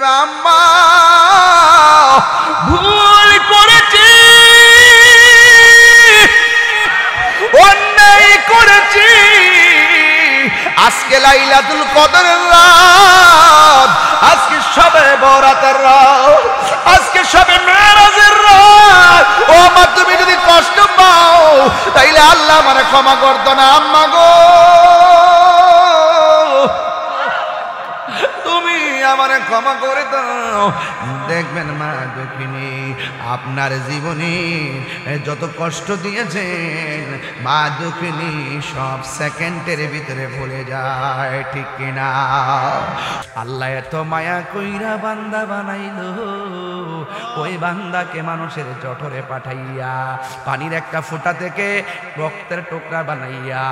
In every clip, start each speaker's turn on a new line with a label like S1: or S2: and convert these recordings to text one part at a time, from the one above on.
S1: দেবে, আম্মা ভুল করেছি, অন্যায় করেছি, আজকে লাইলাতুল কদরের রাত, আজকে শবে বরাতের রাত, আজকে শবে মেরাজের রাত। ও মা, তুমি যদি কষ্ট পাও তাইলে আল্লাহ আমারে ক্ষমা করতো না। আম্মা গো, তুমি আমারে ক্ষমা করে দাও। দেখবেন মা দুঃখিনী আপনার জীবনে যত কষ্ট দিয়েছেন মা দুঃখিনী সব সেকেন্ডের ভিতরে ভুলে যায়, ঠিক কিনা? আল্লাহ এত মায়া কইরা বান্দা বানাইলো, ওই বান্দাকে মানুষের জঠরে পাঠাইয়া পানির একটা ফোঁটা থেকে রক্তের টুকরা বানাইয়া,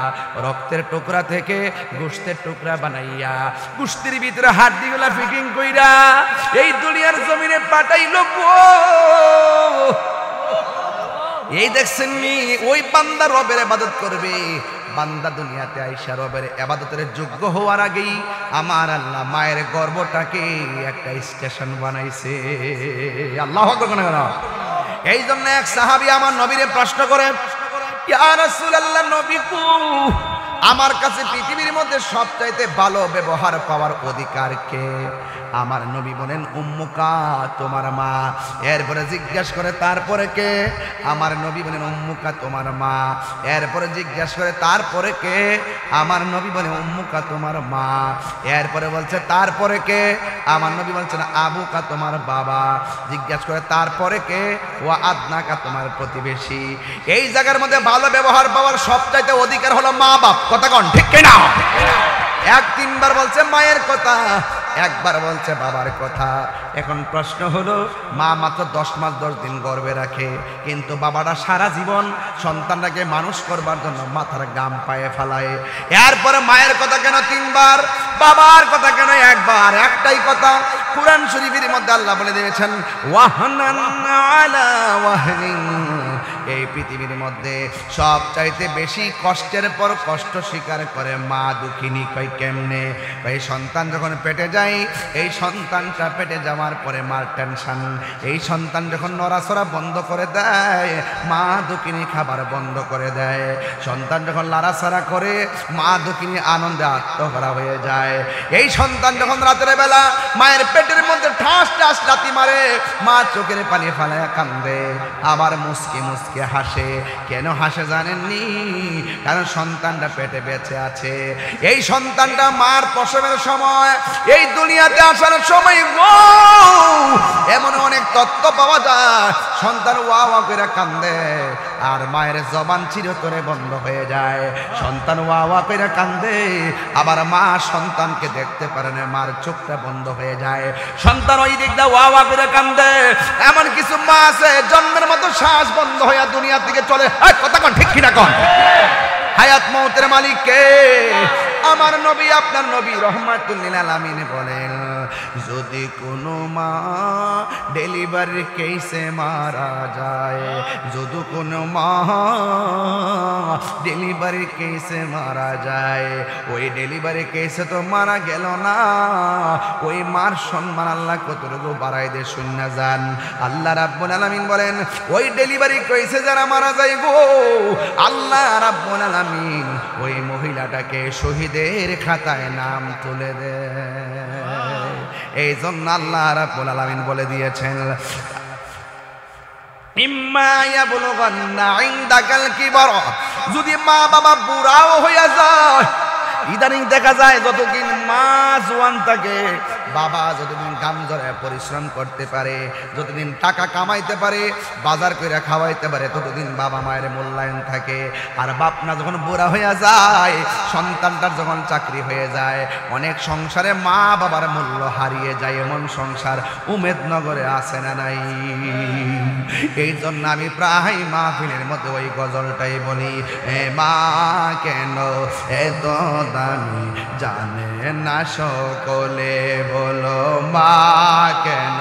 S1: রক্তের টুকরা থেকে গোশতের টুকরা বানাইয়া, গোশতের ভিতরে হাড্ডিগুলা ফিটিং কইরা এই দুনিয়ার জমিনে পাঠাইলো। এই দেখছেন নি, ওই বান্দা রবের ইবাদত করবে। বান্দা দুনিয়াতে আইসা রবের ইবাদতের যোগ্য হওয়ার আগেই আমার আল্লাহ মায়ের গর্ভটাকে একটা স্টেশন বানাইছে। আল্লাহু আকবার। এই জন্য এক সাহাবী আমার নবীরে প্রশ্ন করে, ইয়া রাসূলুল্লাহ, নবী কো আমার কাছে পৃথিবীর মধ্যে সবচাইতে ভালো ব্যবহার পাওয়ার অধিকার কে? আমার নবী বলেন, উম্মুকা, তোমার মা। এরপরে জিজ্ঞাসা করে তারপরে কে? আমার নবী বলেন, উম্মুকা, তোমার মা। এরপরে জিজ্ঞাসা করে তারপরে কে? আমার নবী বলেন, উম্মুকা, তোমার মা। এরপরে বলছে তারপরে কে? আমার নবী বলছেন, আবুকা, তোমার বাবা। জিজ্ঞাসা করে তারপরে কে? ও আদনাকা, তোমার প্রতিবেশী। এই জায়গার মধ্যে ভালো ব্যবহার পাওয়ার সবচাইতে অধিকার হলো মা বাপ। কথা কন, ঠিক কিনা? এক তিনবার বলছে মায়ের কথা, একবার বলছে বাবার কথা। এখন প্রশ্ন হলো, মা মাত্র 10 মাস 10 দিন গর্ভে রাখে, কিন্তু বাবারা সারা জীবন সন্তানটাকে মানুষ করবার জন্য মাথার গাম পায়ে ফেলায়। এরপরে মায়ের কথা কেন তিনবার, বাবার কথা কেন একবার? একটাই কথা, কুরআন শরীফের মধ্যে আল্লাহ বলে দিয়েছেন, ওয়াহনান আলা ওয়াহনিন। এই পৃথিবীর মধ্যে সবচাইতে বেশি কষ্টের পর কষ্ট স্বীকার করে মা দুঃখিনী। কই কেমনে? এই সন্তান যখন পেটে যায়, এই সন্তানটা পেটে যাওয়ার পরে মার টেনশন। এই সন্তান যখন নড়াচড়া বন্ধ করে দেয়, মা দুঃখিনী খাবার বন্ধ করে দেয়। সন্তান যখন লাড়াচাড়া করে, মা দুঃখিনী আনন্দে আত্মহারা হয়ে যায়। এই সন্তান যখন রাতের বেলা মায়ের পেটের মধ্যে ঠাস ঠাস লাথি মারে, মা চোখের পানি ফালায়া কান্দে, আবার মুসকি মুসকি হাসে। কেন হাসে জানেননি? কারণ সন্তানটা পেটে বেঁচে আছে। এই সন্তানটা মার প্রসবের সময়, এই দুনিয়াতে আসার সময় এমন অনেক তথ্য পাওয়া যায়, সন্তান ওয়া ওয়া করে কান্দে আর মায়ের জবান চিরতরে বন্ধ হয়ে যায়। সন্তান ওয়া ওয়া করে কান্দে, আবার মা সন্তানকে দেখতে পারে না, মার চোখটা বন্ধ হয়ে যায়। সন্তান ওই দিক দিয়ে ওয়া ওয়া করে কান্দে। এমন কিছু মা আছে জন্মের মতো শ্বাস বন্ধ হয়ে দুনিয়া থেকে চলে। কথা কন, ঠিক কিনা কন? হায়াত মৌতের মালিক কে? আমার নবী, আপনার নবী রহমাতুল লিল আলামিন বলেন, যদি কোনো মা ডেলিভারি কেসে মারা যায়, যদি কোনো মা ডেলিভারি কেসে মারা যায়, ওই ডেলিভারি কেসে তো মারা গেল না, ওই মার সম্মান আল্লাহ কতটুকু বাড়াই দিয়ে শূন্য যান। আল্লাহ রাব্বুল আলামিন বলেন, ওই ডেলিভারি কেসে যারা মারা যায় গো, আল্লাহ রাব্বুল আলামিন ওই মহিলাটাকে শহীদের খাতায় নাম তুলে দেয়। এই জন্য আল্লাহ রাব্বুল আলামিন বলে দিয়েছেন, ইম্মা ইয়াবলুগান্না ইনদাকাল কিবার, যদি মা বাবা বুড়াও হইয়া যায়। ইদানিং দেখা যায় যতদিন মা জোয়ান থাকে, বাবা যতদিন কাম ধরে পরিশ্রম করতে পারে, যতদিন টাকা কামাইতে পারে, বাজার করে খাওয়াইতে পারে, ততদিন বাবা মায়ের মূল্যায়ন থাকে। আর বাপ না যখন বুড়া হয়ে যায়, সন্তানটার যখন চাকরি হয়ে যায়, অনেক সংসারে মা বাবার মূল্য হারিয়ে যায়। এমন সংসার উমেদনগরে আছে না নাই? এই জন্য আমি প্রায় মাহফিলের মধ্যে ওই গজলটাই বলি, এ মা কেন এত দামি জানে না সকলে, বলো মা কেন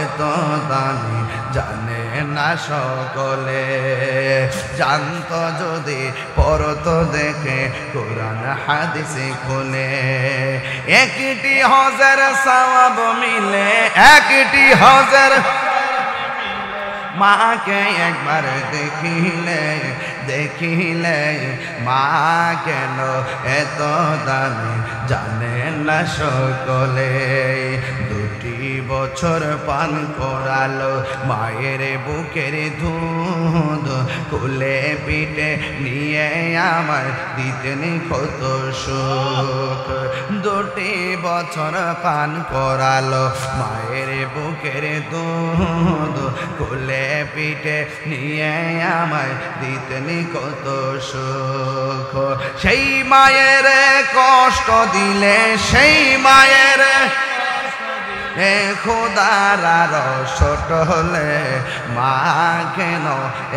S1: এত দামি জানে না সকলে। জানতো যদি পড়তো দেখে কোরআন হাদিস খুলে, একটি হজের সওয়াব মিলে একটি হজের মাকে একবার দেখিলে দেখিলে মা কেন এত দামি জানে না সকলে। 2 বছর পান করালো মায়ের বুকের দুধ, কুলে পিঠে নিয়ে আমার দিতেন কত সুখ। 2 বছর পান করালো মায়ের বুকের দুধ, কুলে পিঠে নিয়ে আমায় দিতেন কত সুখ। সেই মায়ের কষ্ট দিলে সেই মায়ের খোদার ছোট হলে মা কেন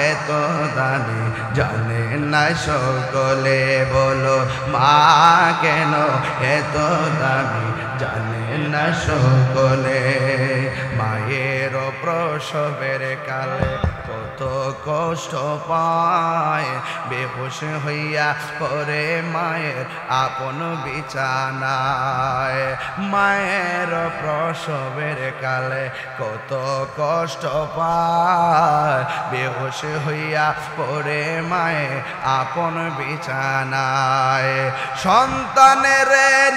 S1: এত দামি জানে না সকলে। বলো মা কেন এত দামি জানে না সকলে। মায়ের প্রসবের কালে কত কষ্ট পায়, বেহুশ হইয়া পরে মায়ের আপন বিছানায়। মায়ের প্রসবের কালে কত কষ্ট পায়, বেহুশ হইয়া পরে মায়ের আপন বিছানায়। সন্তানের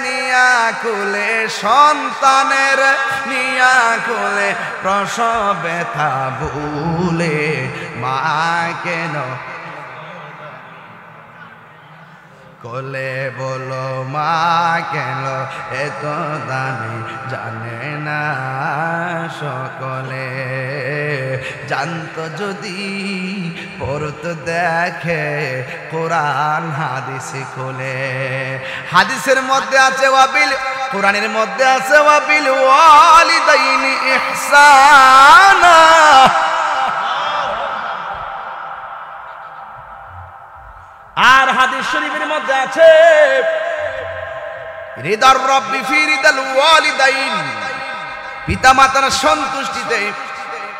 S1: নিয়া কুলে সন্তানের নিয়া কুলে প্রসব ব্যথা ভুলে মা কেন কোলে। বলো মা কেন এত দামি জানে না সকলে। জানতো যদি পড়তো দেখে কোরআন হাদিস খুলে। হাদিসের মধ্যে আছে ওয়াবিল, কোরআনের মধ্যে আছে ওয়াবিল ওয়ালিদাইনি ইহসানা। আর হাদিস শরীফের মধ্যে আছে রিদার রব্বি ফি রিদাল ওয়ালিদাইন, পিতামাতার সন্তুষ্টিতে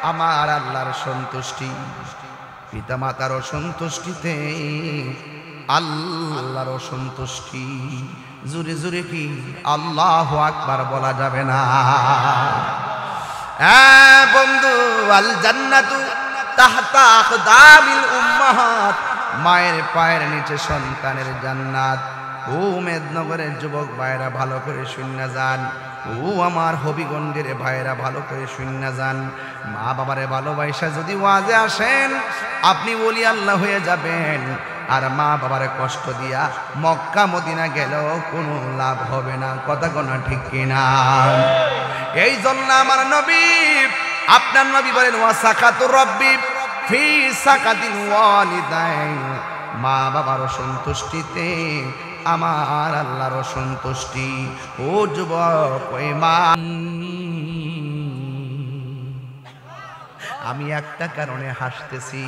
S1: আমার আল্লাহর সন্তুষ্টি, পিতামাতার সন্তুষ্টিতে আল্লাহর সন্তুষ্টি। জোরে জোরে কি আল্লাহু আকবার বলা যাবে না? হ্যাঁ বন্ধু, আল জান্নাতু তাহতা আকদামিল উম্মাহাত, মায়ের পায়ের নিচে সন্তানের জান্নাত। ও মেদনগরের যুবক ভাইরা ভালো করে শুনে যান, ও আমার হবিগঞ্জের ভাইরা ভালো করে শুনে যান। মা বাবারে ভালোবাসা যদি ওয়াজে আসেন আপনি ওলি আল্লাহ হয়ে যাবেন। আর মা বাবারে কষ্ট দিয়া মক্কা মদিনা গেলেও কোনো লাভ হবে না। কথা কোনা ঠিক কিনা? এই জন্য আমার নবী, আপনার নবী বলেন ওয়াসাকাতু রব্বি ফি সাকাতিল ওয়ালিদাইন, মা বাবার সন্তুষ্টিতে আমার আল্লাহর সন্তুষ্টি। ও যুবক, ওই মা আমি একটা কারণে হাসতেছি,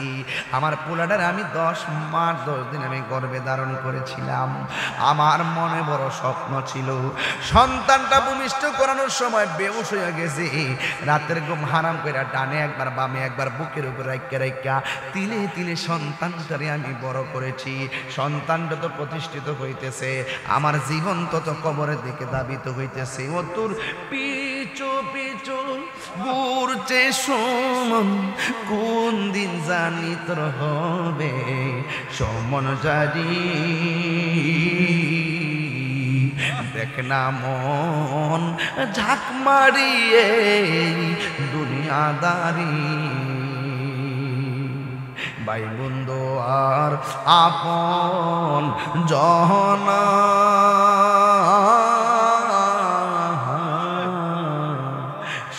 S1: আমার পোলাটার আমি 10 মাস 10 দিন আমি গর্ভে ধারণ করেছিলাম। আমার মনে বড় স্বপ্ন ছিল সন্তানটা ভূমিষ্ঠ করানোর সময় বেহুশ হয়ে গেছি। রাতের ঘুম হারাম করে ডানে একবার বামে একবার বুকের উপর রাইকা রাইকা তিলে তিলে সন্তানটারে আমি বড় করেছি। সন্তানটা তো প্রতিষ্ঠিত হইতেছে, আমার জীবন তত কবরের দিকে দাবিত হইতেছে। ও তোর পিছু পিছু ঘুরছে সমন, কোন দিন জানি তোর হবে সমন জারি। দেখ না মন ঝাঁক মারিয়ে দুনিয়াদারি, ভাই বন্ধু আর আপন জনা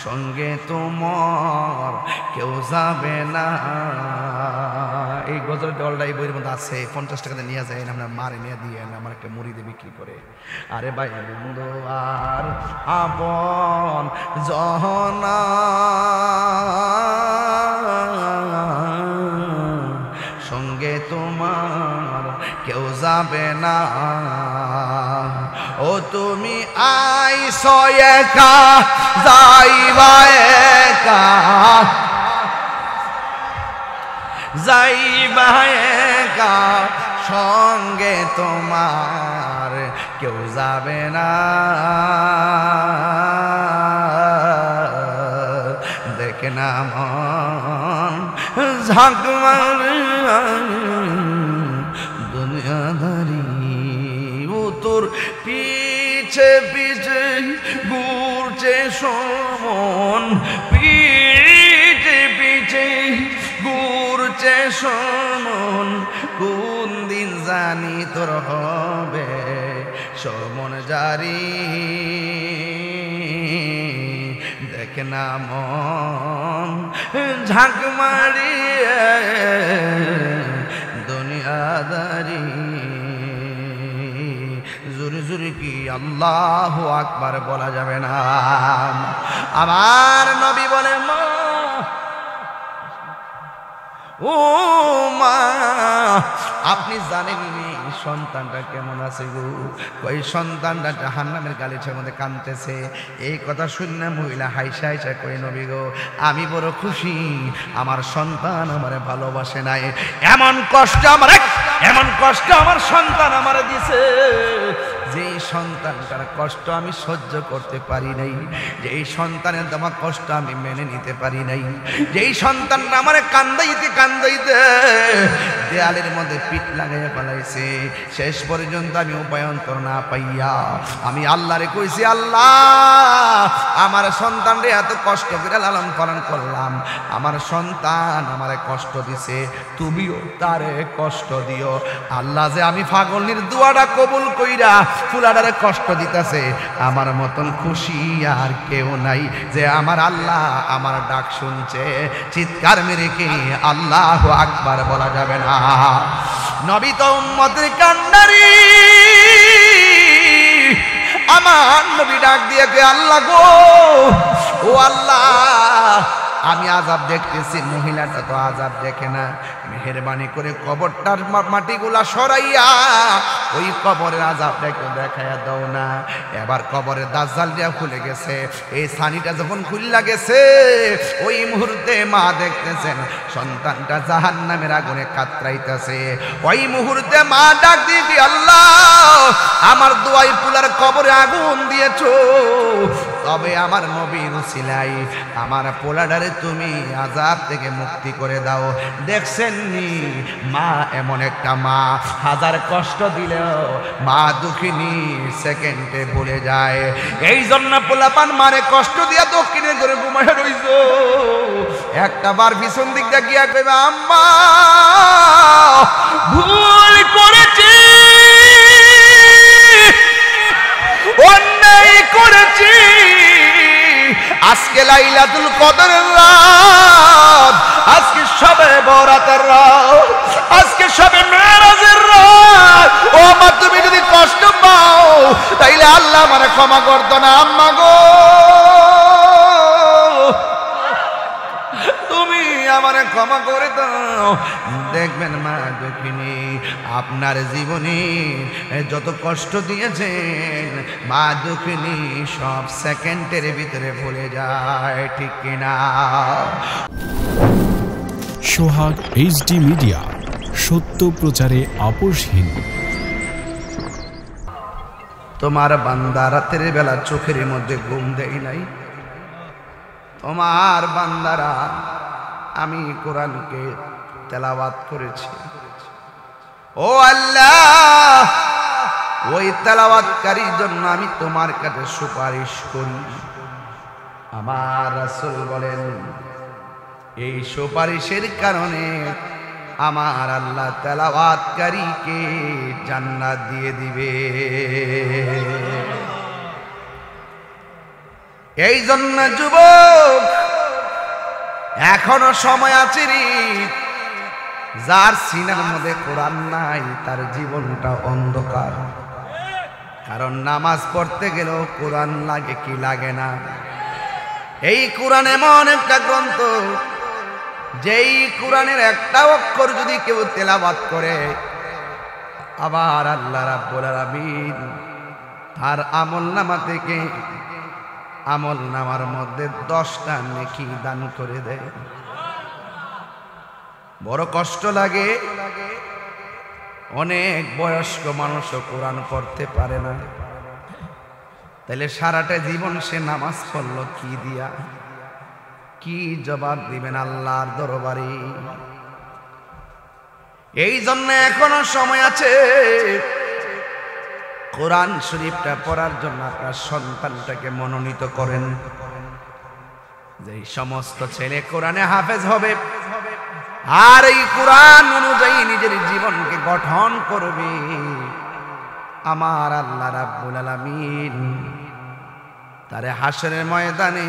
S1: সঙ্গে তোমার কেউ যাবে না। এই গজলের ডলটাই বইয়ের মধ্যে আছে, 50 টাকাতে নিয়ে যায়, আমরা মারে নিয়ে দিয়ে আমার একটা মুড়িতে বিক্রি করে। আরে ভাই বন্ধু আর আপন জনা সঙ্গে তোমার কেউ যাবে না। ও তুমি আইছো একা যাইবা একা, যাইবা একা সঙ্গে তোমার কেউ যাবে না। দেখে না মন ঝাঁক মারে দুনিয়াদারি ও তোর পিছে পিছে ঘুরছে সমন পিছে পিছে ঘুরছে সমন কোন দিন জানি তোর হবে সমন জারি দেখে না মন ঝাঁক মারিয়ে দুনিয়াদারি জোরে জোরে কি আল্লাহু আকবার বলা যাবে না আমার নবী বলে মা ও মা আপনি জানেননি সন্তানটা কেমন আছে গো ওই সন্তানটা জাহান্নামের গালিচার মধ্যে কাঁদতেছে এই কথা শুনে মহিলা হাইসা হাইসা কই নবী গো আমি বড় খুশি আমার সন্তান আমারে ভালোবাসে নাই এমন কষ্ট আমার সন্তান আমারে দিছে যেই সন্তানটার কষ্ট আমি সহ্য করতে পারি নাই যেই সন্তানের দেওয়া কষ্ট আমি মেনে নিতে পারি নাই যেই সন্তানটা আমারে কান্দাইতে কান্দাইতে দেয়ালের মধ্যে পিঠ লাগাইয়া পালাইছে শেষ পর্যন্ত আমি উপায়ন্তর না পাইয়া আমি আল্লাহরে কইছি আল্লাহ আমার সন্তানরে এত কষ্ট করে লালন পালন করলাম আমার সন্তান আমারে কষ্ট দিছে তুমিও তারে কষ্ট দিও আল্লাহ যে আমি পাগলের দোয়াটা কবুল কইরা ফুলাডারে কষ্ট দিতেছে আমার মতন খুশি আর কেউ নাই যে আমার আল্লাহ আমার ডাক শুনছে চিৎকার মেরে কে আল্লাহু আকবার বলা যাবে না নবী তো উম্মতের কান্ডারি আমার নবী ডাক দিয়ে কে আল্লাহ গো ও আল্লাহ আমি আযাব দেখতেছি মহিলাটা তো আযাব দেখে না মেহেরবানি করে কবরটার মাটিগুলা সরাইয়া ওই কবরের আযাবটা একটু দেখাইয়া দাও না এবার কবরের দাজ্জাল দিয়া খুলে গেছে এই ছানিটা যখন খুললা গেছে ওই মুহূর্তে মা দেখতেছেন সন্তানটা জাহান্নামের আগুনে কাতরাইতেছে ওই মুহূর্তে মা ডাক দিয়ে আল্লাহ আমার দোয়াই পুলার কবরে আগুন দিয়েছো তবে আমার নবীর উসিলাই আমার পোলাডারে তুমি আযাব থেকে মুক্তি করে দাও দেখছেন নি মা এমন একটা মা হাজার কষ্ট দিলেও মা দুঃখিনী সেকেন্ডে ভুলে যায় এই জন্য পোলাপান মারে কষ্ট দিয়া দক্ষিণে ধরে ঘুমায় রইছো একটা বার পিছন দিক দিয়ে গিয়া কইবা আম্মা ভুল করেছি অন্যায় করেছি আজকে লাইলাতুল কদরের রাত আজকে শবে বরাতের রাত আজকে শবে মেরাজের রাত ও মা তুমি যদি কষ্ট পাও তাইলে আল্লাহ আমারে ক্ষমা করতো না আম্মা গো তুমি আমারে ক্ষমা করে দাও দেখবেন মা দুঃখিনী আপনার জীবনে যত কষ্ট দিয়েছেন মা দুঃখিনী সব সেকেন্ডের ভিতরে ভুলে যায় ঠিক কিনা
S2: সোহাগ এইচডি মিডিয়া সত্য প্রচারে আপোষহীন
S1: তোমার বান্দা রাতের বেলা চোখের মধ্যে ঘুম দেয় নাই তোমার বান্দারা আমি কোরআনকে তেলাওয়াত করেছি ও আল্লাহ ওই তেলাওয়াতকারীর জন্য আমি তোমার কাছে সুপারিশ করি আমার রাসূল বলেন এই সুপারিশের কারণে আমার আল্লাহ তেলাওয়াতকারীকে জান্নাত দিয়ে দিবে এই জন্য যুবক এখনো সময় আছে রে যার সিনার মধ্যে কোরআন নাই তার জীবনটা অন্ধকার কারণ নামাজ পড়তে গেলেও কোরআন লাগে কি লাগে না এই কোরআন এমন একটা গ্রন্থ যেই কোরআনের একটা অক্ষর যদি কেউ তেলাওয়াত করে আবার আল্লাহ রাব্বুল আলামিন তার আমলনামা থেকে আমলনামার মধ্যে 10টা নেকি দান করে দেয় বড় কষ্ট লাগে অনেক বয়স্ক মানুষও কোরআন পড়তে পারে না তাহলে সারাটা জীবন সে নামাজ পড়লো কি দিয়া কি জবাব দিবেন আল্লাহর দরবারে? এই জন্য এখনো সময় আছে, কোরআন শরীফটা পড়ার জন্য আপনার সন্তানটাকে মনোনীত করেন। যে সমস্ত ছেলে কোরআনে হাফেজ হবে আর এই কোরআন অনুযায়ী নিজের জীবনকে গঠন করবে, আমার আল্লাহ রাব্বুল আলামিন তারে হাসরের ময়দানে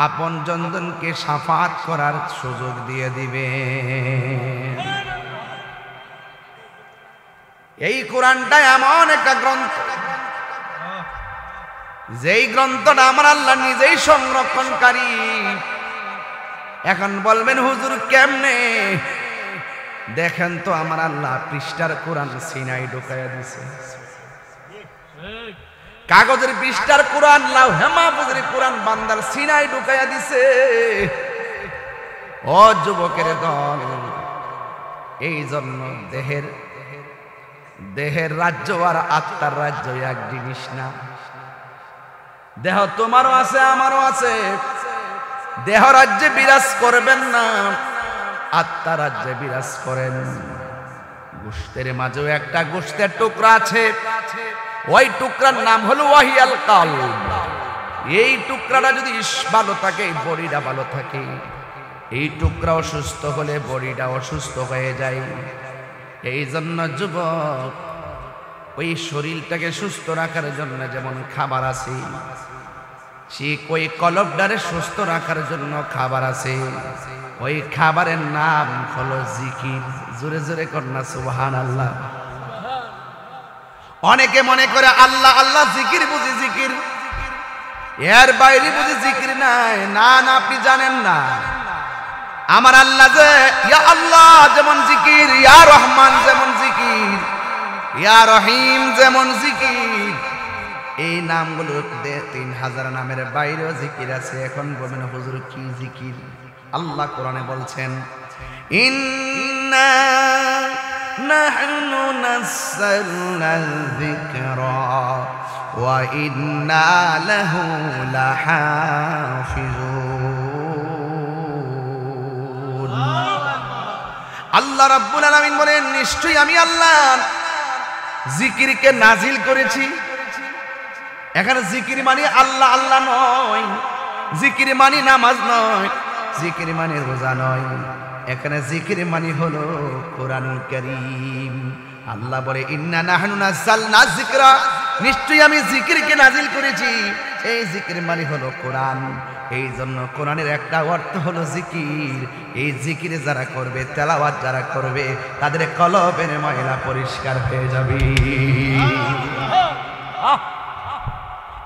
S1: আপন জনকে শাফাত করার সুযোগ দিয়ে দিবে। এই কোরআনটা এমন একটা গ্রন্থ, যেই গ্রন্থটা আমার আল্লাহ নিজেই সংরক্ষণকারী। এখন বলবেন হুজুর কেমনে? দেখেন তো আমার আল্লাহ পৃষ্ঠার কোরআন সিনাই ঢুকাইয়া দিছে, কাগজের পৃষ্ঠার কোরআন লাউহে মাহফুজের কোরআন বান্দার সিনাই ঢুকাইয়া দিছে। ও যুবকের দল, এই জন্য দেহের রাজ্য আর আত্মার রাজ্য এক জিনিস না। দেহ তোমারও আছে আমারও আছে, দেহ রাজ্যে বিরাজ করবেন না, আত্মা রাজ্যে বিরাজ করেন। গোশতের মাঝেও একটা গোশতের টুকরা আছে, ওই টুকরার নাম হলো ওয়াহিয়াল কালব। এই টুকরাটা যদি ভালো থাকে, বডিটা ভালো থাকে। এই টুকরা অসুস্থ হলে বডিটা অসুস্থ হয়ে যায়। এই জন্য যুবক, ওই শরীরটাকে সুস্থ রাখার জন্য যেমন খাবার আছে, ঠিক ওই কলবটারে সুস্থ রাখার জন্য খাবার আছে। ওই খাবারের নাম হলো জিকির। জোরে জোরে কন্যা সুবহানাল্লাহ। অনেকে মনে করে আল্লাহ আল্লাহ জিকির বুঝি জিকির, এর বাইরে বুঝি জিকির নাই। না না, আপনি জানেন না আমার আল্লাহ যে ইয়া আল্লাহ যেমন জিকির, ইয়া রহমান যেমন জিকির, ইয়া রহিম যেমন জিকির, এই নামগুলো 3000 নামের বাইরেও জিকির আছে। এখন বলবেন হুজুর কি জিকির? আল্লাহ কোরআনে বলছেন, ইন্না নাহনু নাযালনা যিকরা ওয়া ইন্না লাহু লাহাফিজুন। আল্লাহ রাব্বুল আলামিন বলেন, নিশ্চয়ই আমি আল্লাহ জিকিরকে নাজিল করেছি। এখানে জিকির মানে আল্লাহ আল্লাহ নয়, জিকির মানে নামাজ নয়, জিকির মানে রোজা নয়। এখানে জিকির মানে হলো কোরআনুল কারীম। আল্লাহ বলে, ইন্না নাহনু নাযালনা যিকরা, নিশ্চয়ই আমি জিকিরকে নাজিল করেছি। এই জিকির মানে হলো কোরআন। এই জন্য কোরআনের একটা অর্থ হলো জিকির। এই জিকির যারা করবে, তেলাওয়াত যারা করবে, তাদের কলবের ময়লা পরিষ্কার হয়ে যাবে।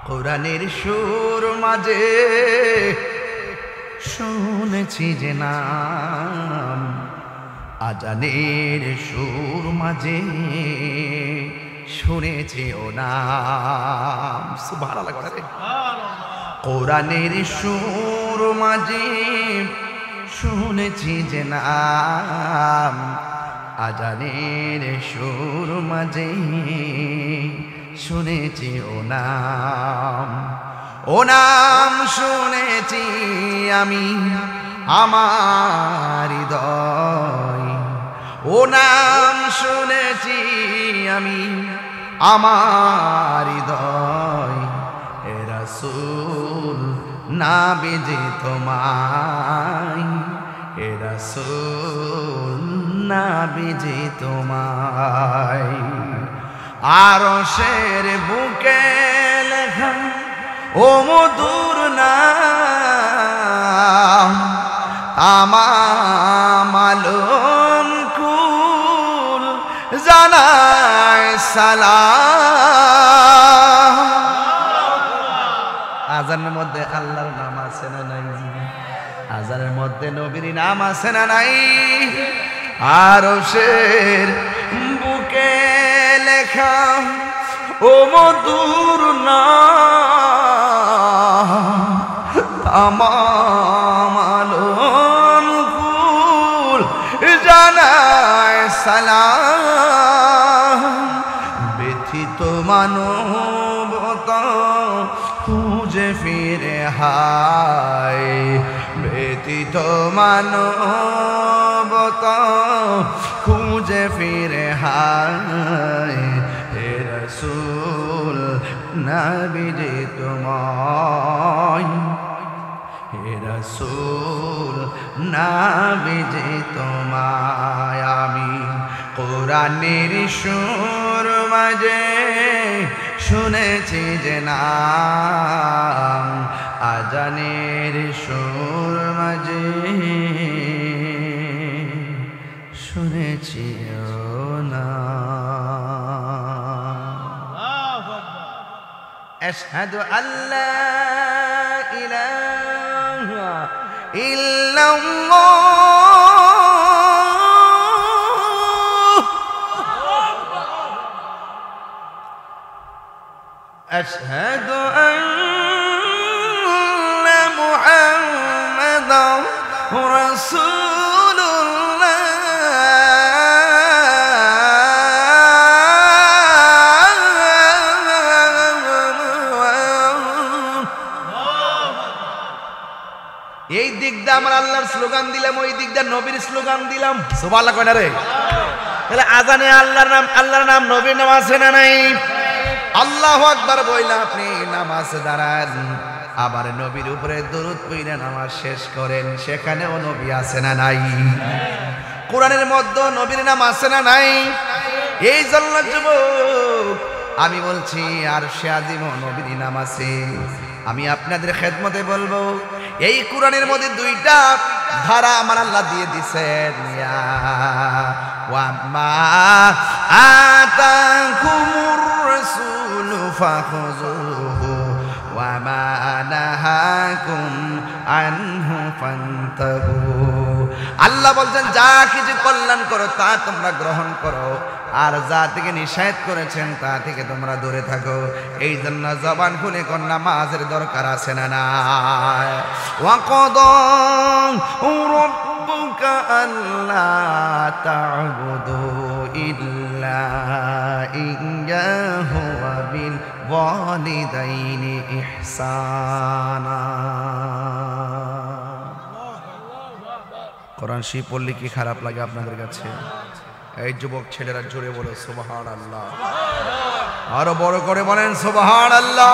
S1: কোরআনের সুর মাঝে শুনেছি যে নাম, আজানের সুর মাঝে শুনেছি ও নাম। সুবহানাল্লাহ। কোরআনের সুর মাঝে শুনেছি যে নাম, আজানের সুর মাঝে শুনেছি ও নাম। ও নাম শুনেছি আমি আমার হৃদয়, ও নাম শুনেছি আমি আমার হৃদয়। এ রাসূল নাবিজি তোমায়, এ রাসূল নাবিজি তোমায়। আরশের বুকে লেখা ও মধুর নাম, তামাম আলম কুল জানায় সালাম। আজানের মধ্যে আল্লাহর নাম আছে না নাই? আজানের মধ্যে নবীর নাম আছে না নাই? আরশের বুকে লেখা ও মধুর নাম, তামাম আলম কুল জানায় সালাম। ব্যথিত মানবতা খুঁজে ফিরে হায়, তো মানবতা খুঁজে ফিরে হায় হে রাসূল নবীজি তোমায় হে রাসূল নবীজি তোমায় আমি কোরআনের সুর মাঝে শুনেছি যে নাম আজানের সুর মাঝে শুনেছি না আশহাদু আল্লা ইলাহা ইল্লাল্লাহ أشهد أن محمدا رسول এই দিকটা আমরা আল্লাহর স্লোগান দিলাম, ওই দিকটা নবীর স্লোগান দিলাম। সুবহানাল্লাহ কয় না রে? তাহলে আজানে আল্লাহর নাম নবীর নাম আছে না নাই? আল্লাহু আকবার বইলা আপনি নামাজ দাঁড়ান, আবার নবীর উপরে দরুদ পড়ে নামাজ শেষ করেন, সেখানেও নবী আছে না নাই? কোরআনের মধ্যে নবীর নাম আছে না নাই? এই জন্য যুবক আমি বলছি আর সে আজিমও নবীর নাম আছে। আমি আপনাদের খেদমতে বলবো এই কোরআনের মধ্যে দুইটা ধারা আমার আল্লাহ দিয়ে দিছেন, ইয়া ওয়া মা আতাকুমুর রাসূল ফাখুযুহু ওয়া মা নাহাকুম আনহু ফান্তাহু। আল্লাহ বলছেন যা কিছু কল্যাণ করো তা তোমরা গ্রহণ করো, আর যা থেকে নিষেধ করেছেন তা থেকে তোমরা দূরে থাকো। এই জন্য জবান খুলে কোন নামাজের দরকার আছে না নাই? ওয়াকাদা রাব্বুকা আল্লা তা'বুদু ইল্লা ইয়্যাহু ওয়া বিল ওয়ালিদাইনি ইহসানা। কোরআন শরীফ পড়লে কি খারাপ লাগে আপনাদের কাছে? এই যুবক ছেলেরা জোরে বলো সুবহানাল্লাহ, আরো বড় করে বলেন সুবহানাল্লাহ।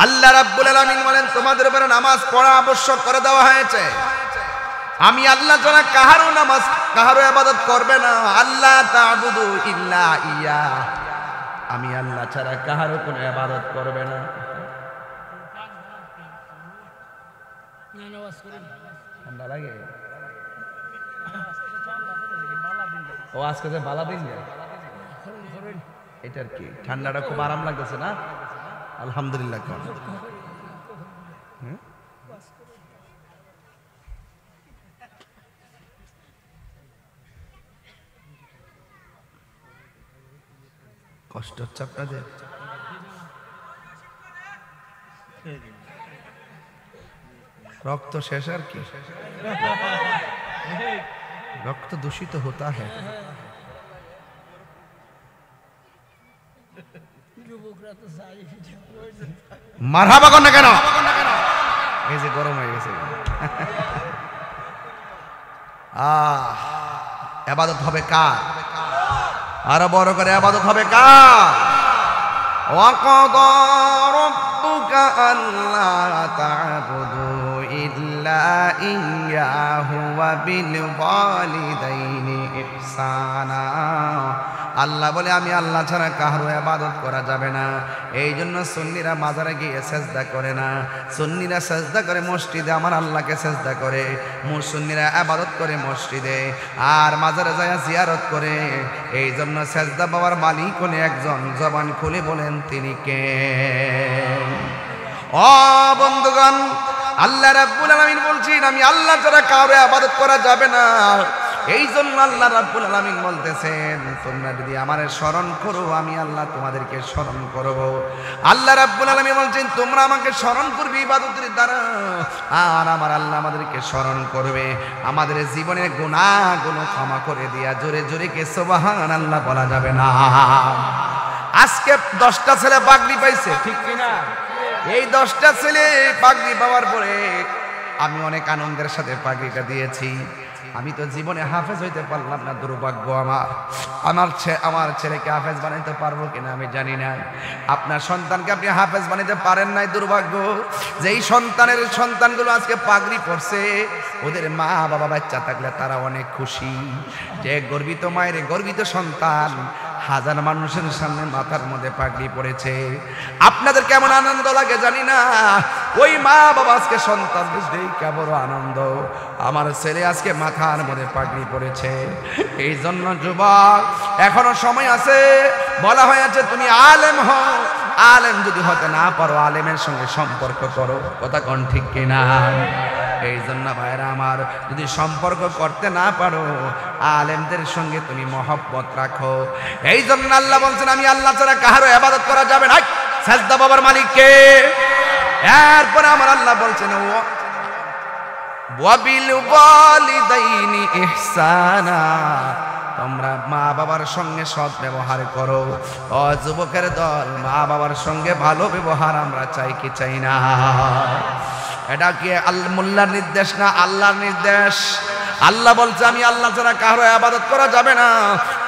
S1: আল্লাহ রাব্বুল আলামিন বলেন তোমাদের উপরে নামাজ পড়া আবশ্যক করে দেওয়া হয়েছে। আমি আল্লাহ ছাড়া কাহারও নামাজ কাহারও ইবাদত করবে না। আল্লাহ তা'বুদু ইল্লা ইয়া, আমি আল্লাহ ছাড়া কাহারও কোনো ইবাদত করবে না। ঠান্ডা লাগে? ও আজকে যে বালা দিন এটার কি ঠান্ডাটা খুব আরাম লাগতেছে না? আলহামদুলিল্লাহ। কষ্ট হচ্ছে আপনাদের? রক্ত শেষ আর কি, রক্ত दूषित होता है। মারহাবা কর না কেন? এই যে গরম হয়ে গেছে। ইবাদত হবে কার? আরো বড় করে ইবাদত হবে কার? ওয়াকাদা রাব্বুকা আল্লা তা'বুদু ইল্লা ইয়্যাহু ওয়া বিল ওয়ালিদাইনি ইহসানা। আল্লাহ বলে আমি আল্লাহ ছাড়া কারো ইবাদত করা যাবে না। এই জন্য সুন্নিরা মাজারে গিয়ে সেজদা করে না, সুন্নিরা সেজদা করে মসজিদে আমার আল্লাহকে সেজদা করে। সুন্নিরা ইবাদত করে মসজিদে, আর মাজারে যায় জিয়ারত করে। এই জন্য সেজদা পাওয়ার মালিক হলে একজন, জবান খুলে বলেন তিনি কে? ও বন্ধুগণ, আল্লাহ রাব্বুল আলামিন বলছেন আমি আল্লাহ ছাড়া কারো ইবাদত করা যাবে না। এই জন্য আল্লাহ রাব্বুল আলামিন বলতেছেন তোমরা যদি আমারে স্মরণ করো আমি আল্লাহ তোমাদেরকে স্মরণ করব। আল্লাহ রাব্বুল আলামিন বলছেন তোমরা আমাকে স্মরণ করবে ইবাদতের দ্বারা, আর আমার আল্লাহ আমাদেরকে স্মরণ করবে, আমাদের জীবনের গুনাহগুলো ক্ষমা করে দিয়া জোরে জোরে কে সুবহানাল্লাহ বলা যাবে না? আজকে 10টা ছেলে পাগড়ি পাইছে, ঠিক কি না? এই 10টা ছেলে পাগড়ি পাওয়ার পরে আমি অনেক আনন্দের সাথে পাগড়িটা দিয়েছি। আমি তো জীবনে হাফেজ হইতে পারলাম না, দুর্ভাগ্য আমার ছেলেকে হাফেজ বানাইতে পারবো কিনা আমি জানি না। আপনার সন্তানকে আপনি হাফেজ বানাইতে পারেন নাই, দুর্ভাগ্য। যেই সন্তানগুলো আজকে পাগড়ি পড়ছে, ওদের মা বাবা বাচ্চা থাকলে তারা অনেক খুশি যে গর্বিত মায়ের গর্বিত সন্তান হাজার মানুষের সামনে মাথার মধ্যে পাগড়ি পড়েছে। আপনাদের কেমন আনন্দ লাগে জানি না, ওই মা বাবা আজকে সন্তান বুঝতেই কেমন আনন্দ, আমার ছেলে আজকে মাথার মধ্যে পাগড়ি পড়েছে। এই জন্য যুবক, এখনো সময় আছে। বলা হয়েছে তুমি আলেম হও, আলেম যদি হতে না পারো আলেমের সঙ্গে সম্পর্ক করো। কথা কোন ঠিক কিনা? এই জন্য ভাইরা আমার, যদি সম্পর্ক করতে না পারো আলেমদের সঙ্গে তুমি মহব্বত রাখো। এই জন্য আল্লাহ বলছেন, আমি আল্লাহ ছাড়া কাহারও ইবাদত করা যাবে না। সাজদা বাবার মালিক কে? এরপরে আমার আল্লাহ বলছেন, ওয়াবিল ওয়ালিদাইনি ইহসানা, তোমরা মা বাবার সঙ্গে সৎ ব্যবহার করো। ও যুবকের দল, মা বাবার সঙ্গে ভালো ব্যবহার আমরা চাই কি চাই না? এটা কি মোল্লার নির্দেশ না আল্লাহর নির্দেশ? আল্লাহ বলছে আমি আল্লাহ ছাড়া কারো ইবাদত করা যাবে না।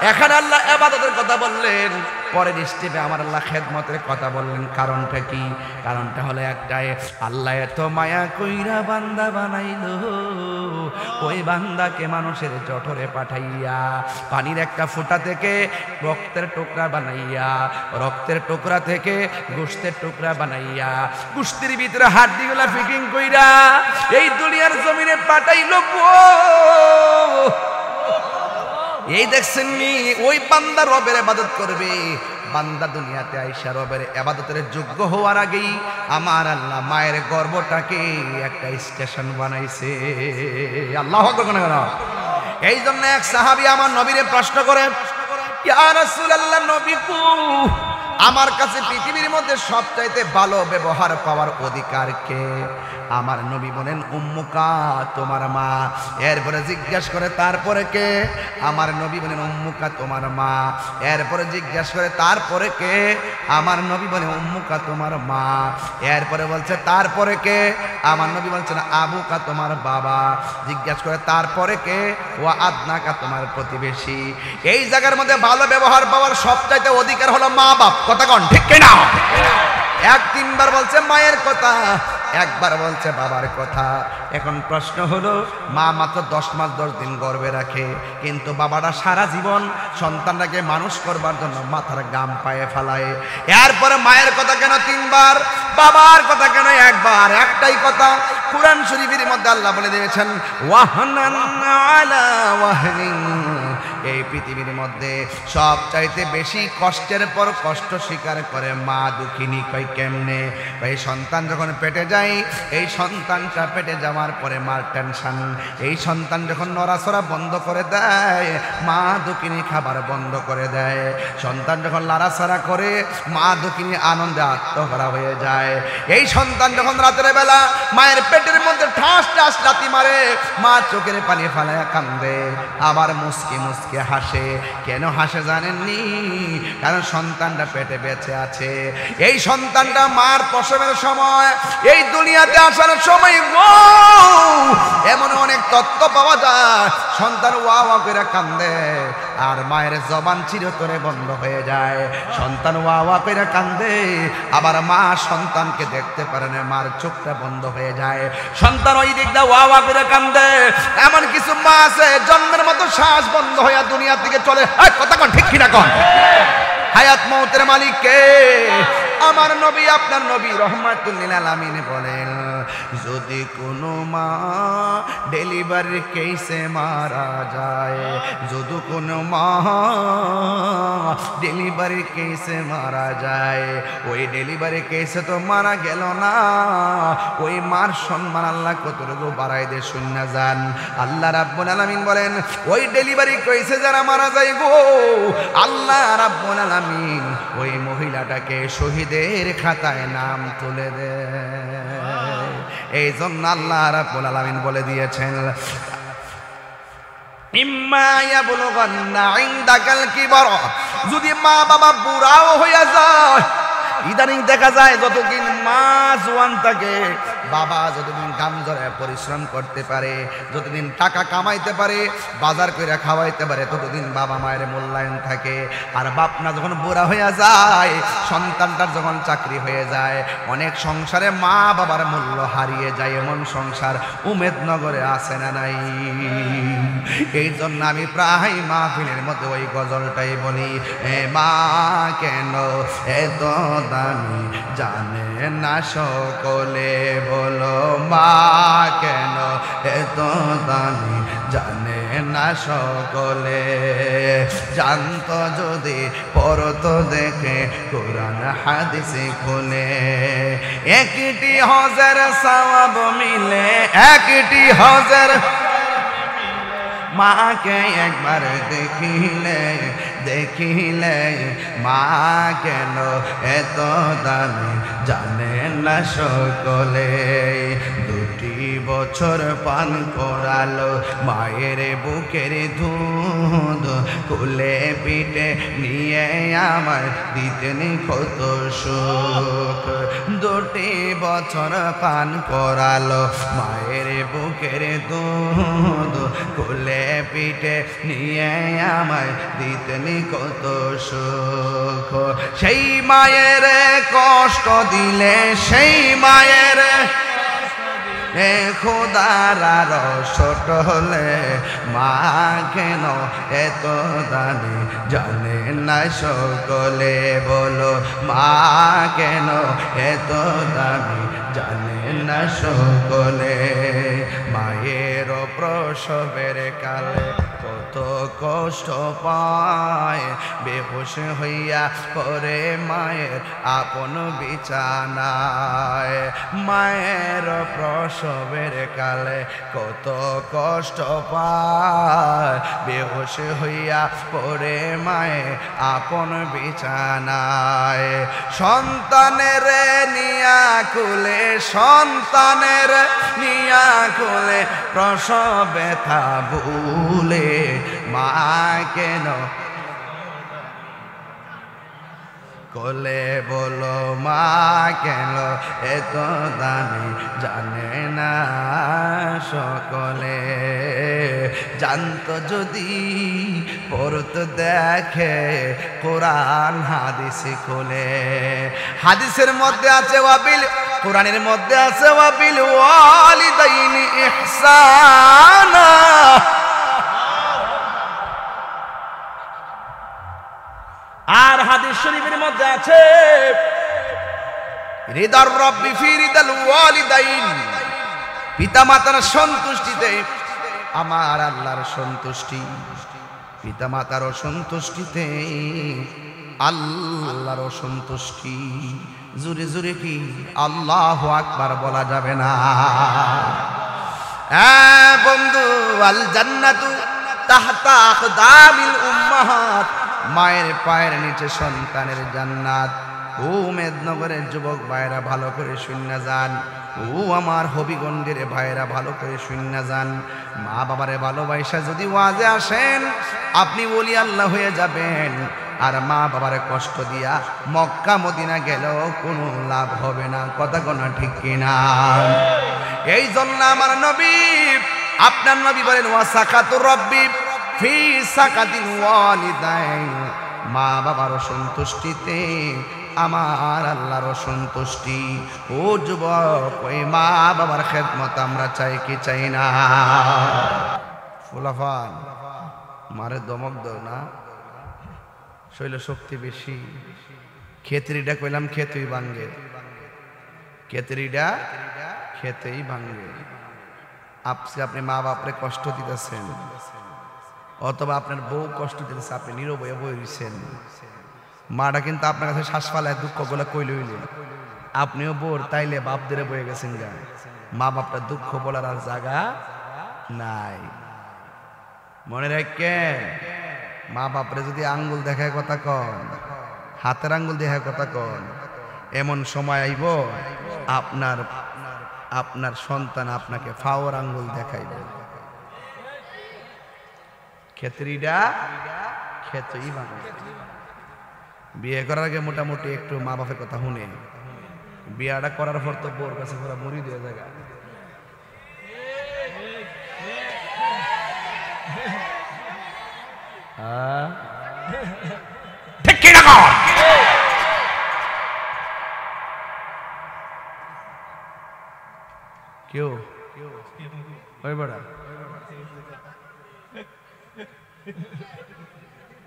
S1: এখানে আল্লাহ ইবাদতের কথা বললেন, পরের স্টেপে আমার আল্লাহ খেদমতের কথা বললেন। কারণটা কি? কারণটা হলো একটাই, আল্লাহ এত মায়া কইরা বান্দা বানাইলো, ওই বান্দাকে মানুষের জঠরে পাঠাইয়া পানির একটা ফোঁটা থেকে রক্তের টুকরা বানাইয়া, রক্তের টুকরা থেকে গোশতের টুকরা বানাইয়া, গোশতের ভিতরে হাড্ডিগুলা ফিটিং কইরা এই দুনিয়ার জমিনে পাঠাইলো। এই দেখছেন নি, ওই বান্দা রবের ইবাদত করবে। বান্দা দুনিয়াতে আইসা রবের ইবাদতের যোগ্য হওয়ার আগেই আমার আল্লাহ মায়ের গর্ভটাকে একটা স্টেশন বানাইছে। আল্লাহু আকবার। এই জন্য এক সাহাবী আমার নবীরে প্রশ্ন করে, ইয়া রাসূলুল্লাহ, নবী কো, আমার কাছে পৃথিবীর মধ্যে সবচাইতে ভালো ব্যবহার পাওয়ার অধিকার কে? আমার নবী বলেন, উম্মুকা, তোমার মা। এরপরে জিজ্ঞাসা করে তারপরে কে? আমার নবী বলেন, উম্মুকা, তোমার মা। এরপরে জিজ্ঞাসা করে তারপরে কে? আমার নবী বলেন, উম্মুকা, তোমার মা। এরপরে বলছে তারপরে কে? আমার নবী বলছেন, আবুকা, তোমার বাবা। জিজ্ঞাসা করে তারপরে কে? ওয়া আদনাকা, তোমার প্রতিবেশী। এই জায়গার মধ্যে ভালো ব্যবহার পাওয়ার সবচাইতে অধিকার হলো মা বাপ। কথা কোন ঠিক কিনা? এক তিনবার বলছে মায়ের কথা, একবার বলছে বাবার কথা। এখন প্রশ্ন হলো, মা মাত্র 10 মাস 10 দিন গর্ভে রাখে, কিন্তু বাবাটা সারা জীবন সন্তানটাকে মানুষ করবার জন্য মাথার গাম পায়ে ফেলায়। এরপরে মায়ের কথা কেন 3 বার, বাবার কথা কেন 1 বার? একটাই কথা, কুরআন শরীফের মধ্যে আল্লাহ বলে দিয়েছেন, ওয়াহনান আলা ওয়াহনিন। এই পৃথিবীর মধ্যে সবচাইতে বেশি কষ্টের পর কষ্ট স্বীকার করে মা। দুঃখিনী কই কেমনে? এই সন্তান যখন পেটে যায়, এই সন্তানটা পেটে যাওয়ার পরে মার টেনশন। এই সন্তান যখন নড়াচড়া বন্ধ করে দেয়, মা দুঃখিনী খাবার বন্ধ করে দেয়। সন্তান যখন লাড়াচাড়া করে, মা দুঃখিনী আনন্দে আত্মহারা হয়ে যায়। এই সন্তান যখন রাতের বেলা মায়ের পেটের মধ্যে ঠাস ঠাস লাথি মারে, মা চোখের পানি ফেলায় কান্দে, আবার মুস্কি মুস্কি হাসে। কেন হাসে জানেননি? কারণ সন্তানটা পেটে বেঁচে আছে। এই সন্তানটা মার প্রসবের সময়, এই দুনিয়াতে আসার সময় এমন অনেক তথ্য পাওয়া যায়, সন্তান ওয়া ওয়া করে কান্দে আর মায়ের জবান চিরতরে বন্ধ হয়ে যায়। সন্তান ওয়া ওয়া করে কান্দে, আবার মা সন্তানকে দেখতে পারে না, মার চোখটা বন্ধ হয়ে যায়। সন্তান ওই দিক দিয়ে ওয়া ওয়া করে কান্দে। এমন কিছু মা আছে জন্মের মতো শ্বাস বন্ধ হয়ে দুনিয়া থেকে চলে। কথা কোন ঠিক কিনা কোন? হায়াত মউতের মালিক কে? আমার নবী, আপনার নবী রহমাতুল লিল আলামিন বলেন, যদি কোনো মা ডেলিভারি কেসে মারা যায়, যদি কোনো মা ডেলিভারি কেসে মারা যায়, ওই ডেলিভারি কেসে তো মারা গেল না, ওই মার সম্মান আল্লাহ কতটুকু বাড়াই দিয়ে শূন্য যান। আল্লাহ রাব্বুল আলামিন বলেন, ওই ডেলিভারি কেসে যারা মারা যায় গো, আল্লাহ রাব্বুল আলামিন ওই মহিলাটাকে শহীদের খাতায় নাম তুলে দেয়। এই জন্য আল্লাহ রাব্বুল আলামিন বলে দিয়েছেন, ইম্মা ইয়াবলুগান্না ইনদাকাল কিবার, যদি মা বাবা বুড়াও হয়ে যায়, ইদানিং দেখা যায় যতদিন মা জোয়ান থাকে, বাবা যতদিন কাম ধরে পরিশ্রম করতে পারে, যতদিন টাকা কামাইতে পারে, বাজার করে খাওয়াইতে পারে, ততদিন বাবা মায়ের মূল্যায়ন থাকে। আর বাপ না যখন বুড়া হয়ে যায়, সন্তানটার যখন চাকরি হয়ে যায়, অনেক সংসারে মা বাবার মূল্য হারিয়ে যায়। এমন সংসার উমেদনগরে আছে না নাই? এই জন্য আমি প্রায় মাহফিলের মধ্যে ওই গজলটাই বলি, এ মা কেন এত দামি জানে না সকলে, বলো মা কেন এত দামি জানে না সকলে। জানতো যদি পড়তো দেখে কোরআন হাদিসে খুলে, একটি হজের সওয়াব মিলে, একটি হজের মাকে একবার দেখিলে, দেখিলে মা কেন এত দামি জানে না সকলে। 2 বছর পান করালো মায়ের বুকের দুধ, কুলে পিঠে নিয়ে আমার দিতেন কত সুখ। 2 বছর পান করালো মায়ের বুকের দুধ, কুলে পিঠে নিয়ে আমায় দিতেন কত সুখ। সেই মায়ের কষ্ট দিলে, সেই মায়ের খোদার ছোট হলে, মা কেন এত দামি জানে না সকলে, বলো মা কেন এত দামি জানে না সকলে। মায়ের প্রসবের কালে কত কষ্ট পায়, বেহুশ হইয়া পরে মায়ের আপন বিছানায়। মায়ের প্রসবের কালে কত কষ্ট পায়, বেহুশ হইয়া পরে মায়ের আপন বিছানায়। সন্তানের নিয়া কুলে, সন্তানের নিয়া কুলে প্রসব ব্যথা ভুলে, মা কেন কোলে, বলো মা কেন এত দামি জানে না সকলে। জানতো যদি পড়তো দেখে কোরআন হাদিস খুলে। হাদিসের মধ্যে আছে ওয়াবিল, কোরআনের মধ্যে আছে ওয়াবিল ওয়ালিদাইনি ইহসানা। আর হাদিস শরীফের মধ্যে আছে রিদার রব্বি ফি রিদাল ওয়ালিদাইন, পিতামাতার সন্তুষ্টিতে আমার আল্লাহর সন্তুষ্টি, পিতামাতার সন্তুষ্টিতে আল্লাহর সন্তুষ্টি। জোরে জোরে কি আল্লাহু আকবার বলা যাবে না? হ্যাঁ বন্ধু, আল জান্নাতু তাহতা আকদামিল উম্মাহাত, মায়ের পায়ের নিচে সন্তানের জান্নাত। ও মেদনগরের যুবক ভাইরা ভালো করে শুনে যান, ও আমার হবিগঞ্জের ভাইরা ভালো করে শুনে যান। মা বাবারে ভালোবাসা যদি ওয়াজে আসেন, আপনি ওলি আল্লাহ হয়ে যাবেন। আর মা বাবারে কষ্ট দিয়া মক্কা মদিনা গেলেও কোনো লাভ হবে না। কথা কোন ঠিক কিনা? এই জন্য আমার নবী, আপনার নবী বলেন ওয়াসাকাতুর রব্বি ফি সাকাতিন ওয়ালিদাইন, মা বাবার সন্তুষ্টিতে আমার আল্লাহর সন্তুষ্টি। ও যুবক, ওই মা বাবার খেদমত আমরা চাই কি চাই না? ফুলাফান মারে দমক দাও না, শৈল শক্তি বেশি। খেতরিটা কইলাম খেতেই ভাঙ্গে, খেতরিটা খেতেই ভাঙ্গে। আপনি মা বাপরে কষ্ট দিতেছেন, অথবা আপনার বউ কষ্ট দিতেছে, আপনি নীরব হয়ে বইছেন। মাটা কিন্তু আপনার কাছে শ্বাস ফালায় দুঃখ গুলা কইল হইলেন, আপনিও বোর তাইলে বাপ ধরে বয়ে গেছেন গা। মা বাপটা দুঃখ বলার আর জায়গা নাই। মনে রাখেন, মা বাপরে যদি আঙ্গুল দেখায় কথা কন, হাতের আঙ্গুল দেখায় কথা কন, এমন সময় আইব আপনার আপনার সন্তান আপনাকে ফাওয়ার আঙ্গুল দেখাইবে। খেতরিডা খেতই ভাঙবে। বিয়ে করার আগে মোটামুটি একটু মা বাপের কথা শুনে, বিয়াটা করার পর তো বোর কাছে পুরো মুড়ি দিয়ে জায়গা। ঠিক কি না? কেউ ওই বড়া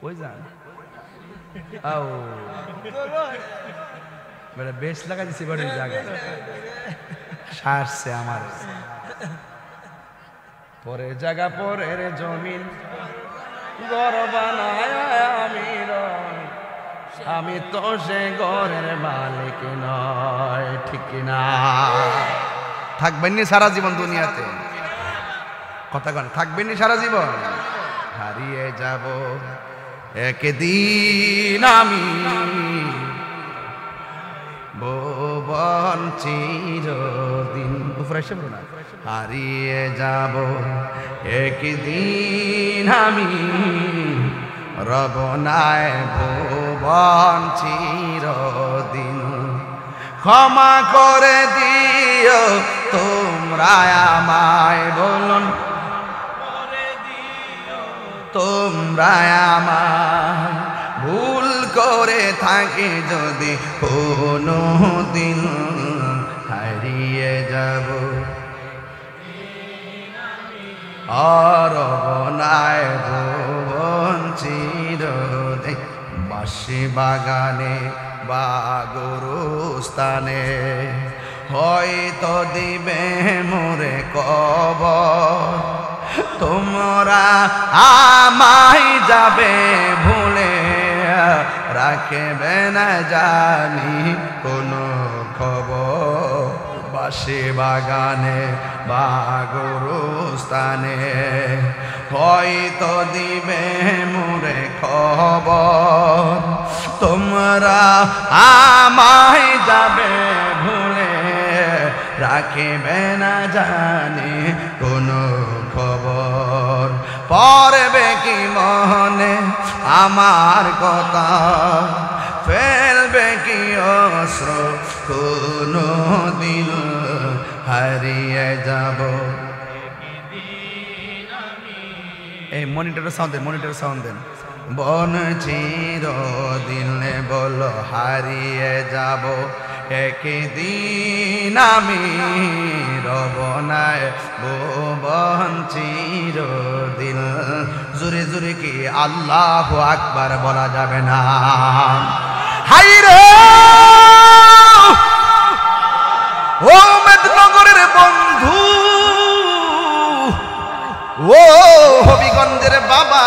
S1: কই যান? আও বেটা বেশ লাগা দিছি বড় জায়গা সারছে আমার পরে জায়গা পরের জমিন ঘর বানায় আমি তো সে ঘরের মালিক নয়। ঠিক কিনা? থাকবেন নি সারা জীবন দুনিয়াতে? কথা কন, থাকবেন নি সারা জীবন? হারিয়ে যাব একদিন আমি, ভুবন চিরদিন। উপরে এসে না, হারিয়ে যাব একদিন আমি, রব নাই ভুবন চিরদিন। ক্ষমা করে দিও তোমরা আমায়, বলুন তোমরা আমায়, ভুল করে থাকি যদি কোনো দিন, হারিয়ে যাব আর নাই ভুবন চিরদিন। বাঁশি বাগানে বা গোরস্থানে হয়তো দিবে মোরে কবর, তোমরা আমায় যাবে ভুলে, রাখবে না জানি কোনো খবর। বাঁশি বাগানে বা গোরস্থানে হয়তো দিবে মোরে খবর, তোমরা আমায় যাবে ভুলে, রাখবে না জানি কোনো খবর। পড়বে কি মনে আমার কথা, ফেলবে কি অশ্র কোনো দিন, হারিয়ে যাব। এই মনিটরের সাউন্ড দেন, মনিটরের সাউন্ড দেন। বন চিরদিন বলো হারিয়ে যাব একদিন আমি, রব নাই ভুবন চিরদিন। জোরে জোরে কি আল্লাহু আকবার বলা যাবে না? হাই রে ও মেদিনীনগরের বন্ধু, ও হবিগঞ্জের বাবা,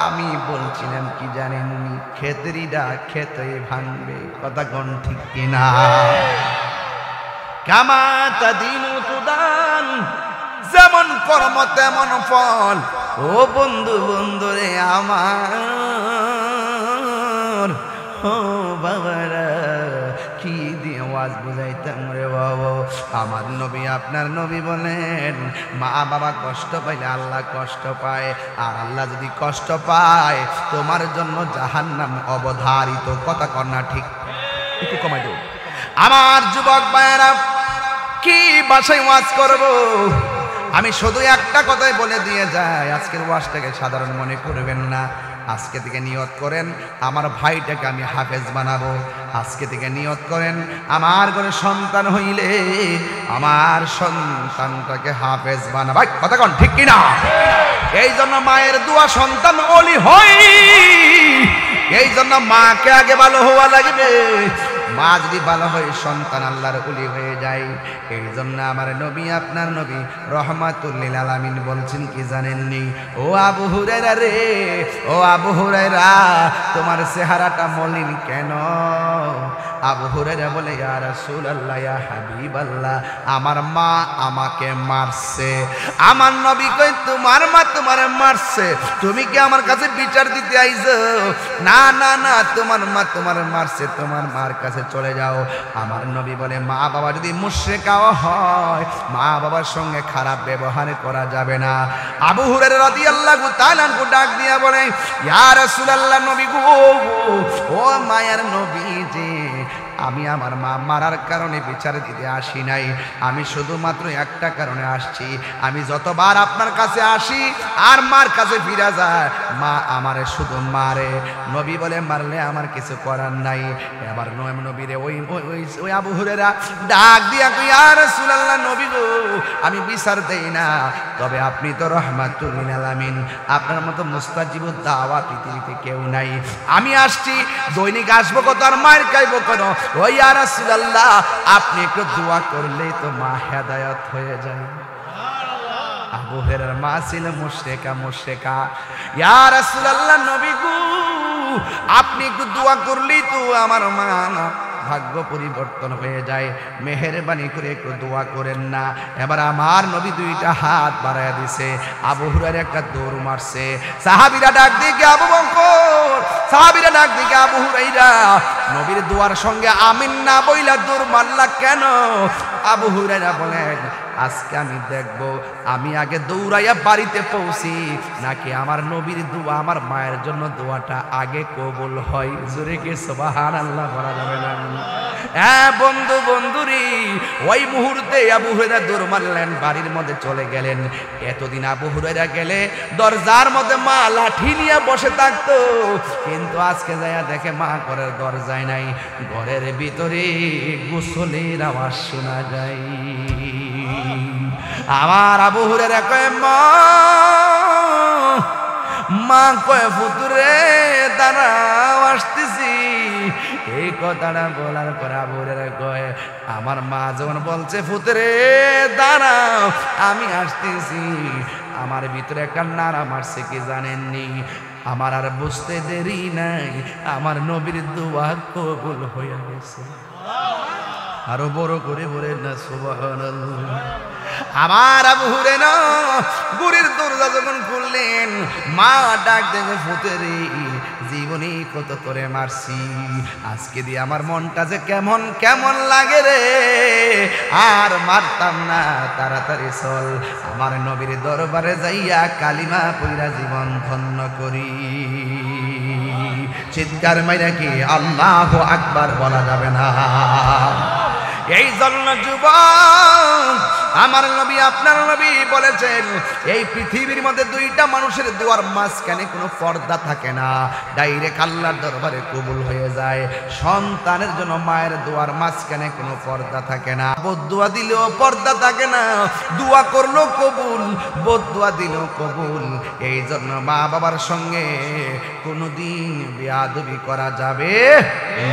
S1: আমি বলছিলাম কি জানেন, খেতরিটা খেতে ভাঙবে। কথা কোন ঠিক কিনা? কামাতা দিন তুদান, যেমন কর্ম তেমন ফল। ও বন্ধু বন্ধু রে আমার, ও বাবারা কি দিয়ে আওয়াজ বুঝাইতাম রে বাবা। আমার নবী আপনার নবী বলেন, মা বাবা কষ্ট পাইলে আল্লাহ কষ্ট পায়, আর আল্লাহ যদি কষ্ট পায় তোমার জন্য জাহান্নাম অবধারিত। কথা কর না ঠিক? একটু কমাই দেব। আমার যুবক ভাইয়েরা, কি ভাষায় ওয়াজ করব? আমি শুধু একটা কথাই বলে দিয়ে যাই, আজকের ওয়াজটাকে সাধারণ মনে করবেন না। আজকে থেকে নিয়ত করেন আমার ভাইটাকে আমি হাফেজ বানাবো। আজকে থেকে নিয়ত করেন আমার ঘরে সন্তান হইলে আমার সন্তানটাকে হাফেজ বানাবো। কথা কোন ঠিক কিনা? এই জন্য মায়ের দোয়া সন্তান ওলি হয়, এই জন্য মাকে আগে ভালো হওয়া লাগবে। মা যদি ভালো হয় সন্তান আল্লাহর ওলি হয়ে যায়। এই জন্য আমার নবী আপনার নবী রহমাতুল লিল আলামিন বলছেন কি জানেননি? ও আবু হুরায়রা রে, ও আবু হুরায়রা, তোমার চেহারাটা মলিন কেন? আবু হুরায়রা বলে, ইয়া রাসূলুল্লাহ, ইয়া হাবিবাল্লাহ, আমার মা আমাকে মারছে। আমার নবী কই, তোমার মা তোমারে মারছে? তুমি কি আমার কাছে বিচার দিতে আইছো? না না না, তোমার মা তোমার মারছে, তোমার মার কাছে চলে যাও। আমার নবী বলে, মা বাবা যদি মুশরিকাও হয়, মা বাবার সঙ্গে খারাপ ব্যবহার করা যাবে না। আবু হুরায়রা রাদিয়াল্লাহু তাআলা আনহু ডাক দিয়া বলে, ইয়া রাসূলুল্লাহ, নবী গো, ও মায়ার নবী যে, আমি আমার মা মারার কারণে বিচার দিতে আসি নাই, আমি শুধুমাত্র একটা কারণে আসছি। আমি যতবার আপনার কাছে আসি আর মার কাছে ফিরে যায়, মা আমারে শুধু মারে। নবী বলে, মারলে আমার কিছু করার নাই। এবার নবীরে ওই আবু হুরায়রা ডাক দিয়া কই, ইয়া রাসূলুল্লাহ, নবী গো, আমি বিচার দেই না, তবে আপনি তো রাহমাতুল লিল আলামিন, আপনার মতো মুস্তাজিবুদ দাওয়া পৃথিবীতে কেউ নাই। আমি আসছি, দৈনিক আসবো কত আর মার খাইবো কেন? ও ইয়া রাসূলুল্লাহ, আপনি একটু দোয়া করলেই তো মা হেদায়েত হয়ে যায়। আবু হুরায়রার মা ছিল মুশরিকা। ইয়া রাসূলুল্লাহ, নবী গো, আপনি একটু দোয়া করলেই তো আমার মা ভাগ্য পরিবর্তন হয়ে যায়, মেহেরবানি করে একটু দোয়া করেন না। এবার আমার নবী দুইটা হাত বাড়ায়া দিছে, আবু হুরায়রা একটা দৌড় মারছে। সাহাবীরা ডাক দিকে আবু বকর, সাহাবীরা ডাক দিকে আবু হুরায়রা, নবীর দোয়ার সঙ্গে আমিন না বইলা দৌড় মারলা কেন? আবু হুরায়রা বলেন, আজকে আমি দেখব আমি আগে দৌড়াইয়া বাড়িতে পৌঁছি নাকি আমার নবীর দোয়া, আমার মায়ের জন্য দোয়াটা আগে কবুল হয়। জোরে কি সুবহানাল্লাহ বলা যাবে না? হ্যাঁ বন্ধুরি, ওই মুহূর্তে আবু হুরায়রা দৌড় মারলেন, বাড়ির মধ্যে চলে গেলেন। এতদিন আবু হুরায়রা গেলে দরজার মধ্যে মা লাঠি নিয়ে বসে থাকতো, কিন্তু আজকে যাইয়া দেখে মা ঘরের দরজায় নাই, ঘরের ভিতরে গোসলের আওয়াজ শোনা যায়। আমার আবু হুরায়রা কয়, মা কয়, ফুতুরে দাঁড়াও, আসতেছি। এই কথাটা বলার পর আবু হুরায়রা কয়, আমার মা যখন বলছে ফুতুরে দাঁড়াও, আমি আসতেছি, আমার ভিতরে একটা নাড়া মারছে, কি জানেননি? আমার আর বুঝতে দেরি নাই, আমার নবীর দোয়া কবুল হয়ে গেছে। আরো বড় করে বলেন না সুবহানাল্লাহ। আমার আবু হুরায়রা গুরির দরজা যখন খুললেন, মা ডাক দেবে, ফুতেরে জীবনে কত করে মারছি, আজকে দিয়ে আমার মনটা যে কেমন কেমন লাগে রে, আর মারতাম না, তাড়াতাড়ি চল আমার নবীর দরবারে যাইয়া কালিমা পইরা জীবন ধন্য করি। চিৎকার মাইরা কি আল্লাহু আকবার বলা যাবে না? এই জন্য যুবক, আমার নবী আপনার নবী বলেছেন, এই পৃথিবীর মধ্যে দুইটা মানুষের দোয়ার মাঝখানে কোনো পর্দা থাকে না, ডাইরেক্ট আল্লাহর দরবারে কবুল হয়ে যায়। সন্তানের জন্য মায়ের দোয়ার মাঝখানে কোনো পর্দা থাকে না, বদদুয়া দিলেও পর্দা থাকে না, দোয়া করলেও কবুল, বদদুয়া দিলেও কবুল। এই জন্য মা বাবার সঙ্গে কোনোদিন বেয়াদবি করা যাবে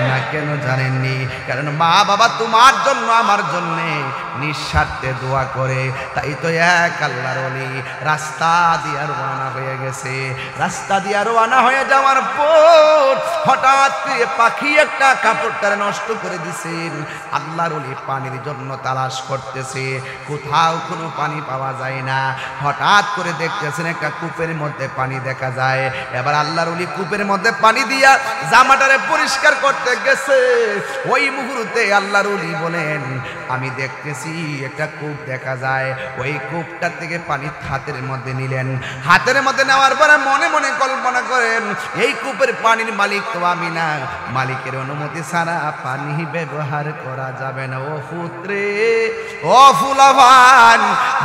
S1: না। কেন জানেননি? কারণ মা বাবা তোমার জন্য আমার জন্য নিঃস্বার্থে দোয়া করে। তাই তো এক আল্লাহর ওলি রাস্তা দিয়ে রওনা হয়ে গেছে। রাস্তা দিয়ে রওনা হয়ে যাওয়ার পর হঠাৎ করে পাখি একটা কাপড়টারে নষ্ট করে দিছেন। আল্লাহর ওলি পানির জন্য তালাশ করতেছে, কোথাও কোনো পানি পাওয়া যায় না। হঠাৎ করে দেখতেছেন একটা কূপের মধ্যে পানি দেখা যায়। এবার আল্লাহর ওলি কূপের মধ্যে পানি দিয়া জামাটারে পরিষ্কার করতে গেছে। ওই মুহূর্তে আল্লাহর ওলি বলেন, আমি দেখতেছি একটা কূপ দেখা যায়। ওই কূপটা থেকে পানি হাতের মধ্যে নিলেন। হাতের মধ্যে নেওয়ার পরে মনে মনে কল্পনা করেন, এই কূপের পানির মালিক তো আমি না, মালিকের অনুমতি ছাড়া পানি ব্যবহার করা যাবে না। ও পুত্রে, ও ফুলাভান,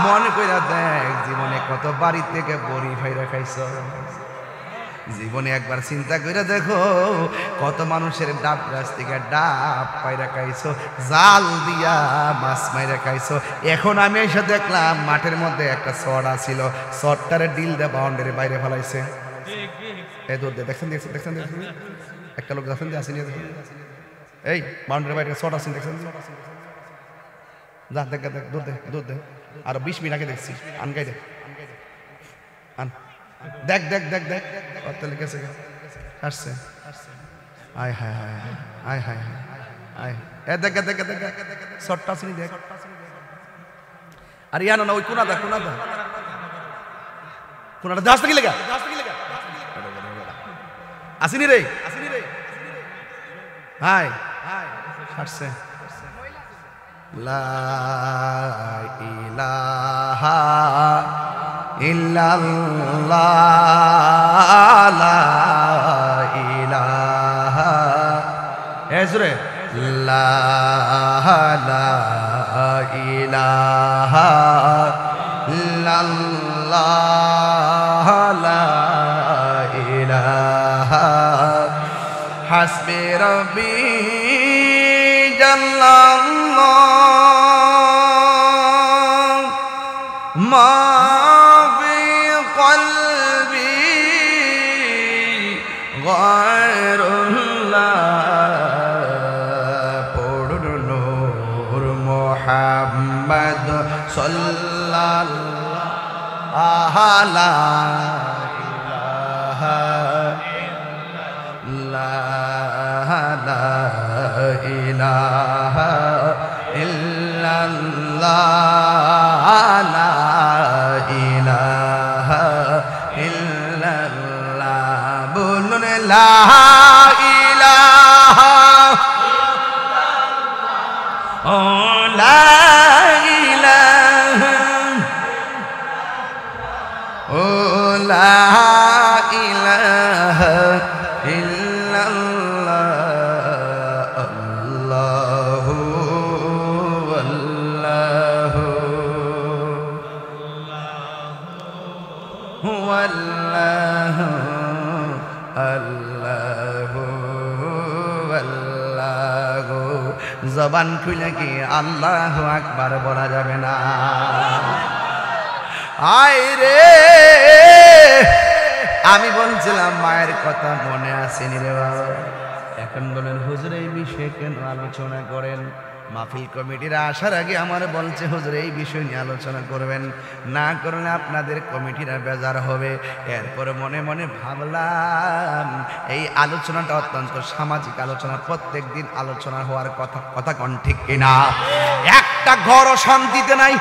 S1: মনে কইরা দেখ জীবনে কত বাড়ি থেকে বড়ি ভাইরা খাইছ। জীবনে একবার চিন্তা করে দেখো, কত মানুষের ডাব গাছ থেকে ডাব পায়রা খাইছো, জাল দিয়া মাছ মাইরা খাইছো। এখন আমি এসে দেখলাম মাঠের মধ্যে একটা চট ছিল, চটটারে ডিল দিয়ে বাউন্ডারি বাইরে ফেলাইছে। এই দূর দিয়ে দেখছেন দেখছেন দেখছেন দেখছেন একটা লোক দেখছেন দিয়ে আসেনি, এই বাউন্ডারি বাইরে চট আসেন দেখছেন, যা দেখ দেখ দূর দে দূর দে। আর 20 মিনিট আগে দেখছি, আনগাই দে আন, দেখ দেখ দেখ দেখ কত লিখেছে আসছে। আয় হায় হায় আয় হায় আয়, এ দেখ দেখ দেখ শর্টটা শুনি দেখ। আর ইয়া না ওই কোনা দা কোনা দা কোনাটা দাস থেকে লেগা আসিনি রে, হাই আসছে লা ইলাহা ইল্লাল্লাহ লা ইলাহা এজরে লা ইলাহা ইল্লাল্লাহ লা ইলাহা হাসবি রব্বি জাল্লাল্লাহ মা ফি কলবি গায়রুল্লাহ পড়ুন নূর মুহাম্মদ সাল্লাল্লাহু লা ইলাহা ইলাহা ইল্লাল্লাহ লা ইলাহা ইল্লাল্লাহ বলুন লা ইলাহা ও লা ইলাহা ও লা ইলাহা জবান খুলে কি আল্লাহু আকবার বলা যাবে না? আয় রে আমি বলছিলাম মায়ের কথা মনে আসেনি রে বাবা। এখন বলেন হুজুর এই বিষয়ে কেন আলোচনা করেন? মাহফিল কমিটিরা আসার আগে আমার বলছে হুজুর এই বিষয় নিয়ে আলোচনা করবেন, না করলে আপনাদের কমিটিরা বেজার হবে। এরপরে মনে মনে ভাবলাম এই আলোচনাটা অত্যন্ত সামাজিক আলোচনা, প্রত্যেক দিন আলোচনা হওয়ার কথা কোন ঠিক কিনা? একটা ঘরও শান্তিতে নাই।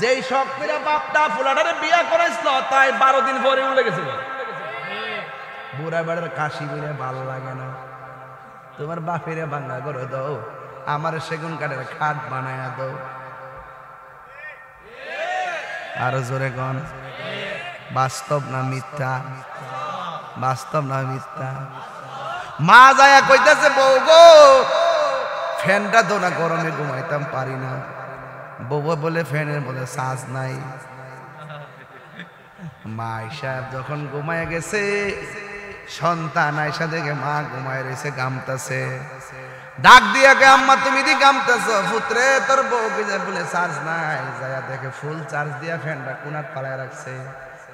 S1: যেই শখ করে বাপটা ফুলাটারে বিয়া করেছিল তাই 12 দিন পরে উঠে গেছিল। বুড়া বেড়ার কাশি বলে ভালো লাগে না। তোমার বাপেরে ভাঙা করে দাও, আমার সেগুন কাঠের খাট বানায়া দাও। আরো জোরে কোন বাস্তব না মিথ্যা? বাস্তব না মিথ্যা? মা যায়া কইতাছে বউ গো ফ্যানটা দো না, গরমে ঘুমাইতাম পারি না। বউ বলে ফ্যানের মধ্যে সাজ নাই। মা সাহেব যখন ঘুমায় গেছে, সন্তান আয়সা দেখে মা ঘুমায় রয়েছে, গামতাছে। ডাক দিয়া কে আম্মা তুমি দি গামতাছ? পুত্রে তোর বউকে যা বলে চার্জ নাই। যায়া দেখে ফুল চার্জ দিয়া ফ্যানটা কোনাত পালায় রাখছে,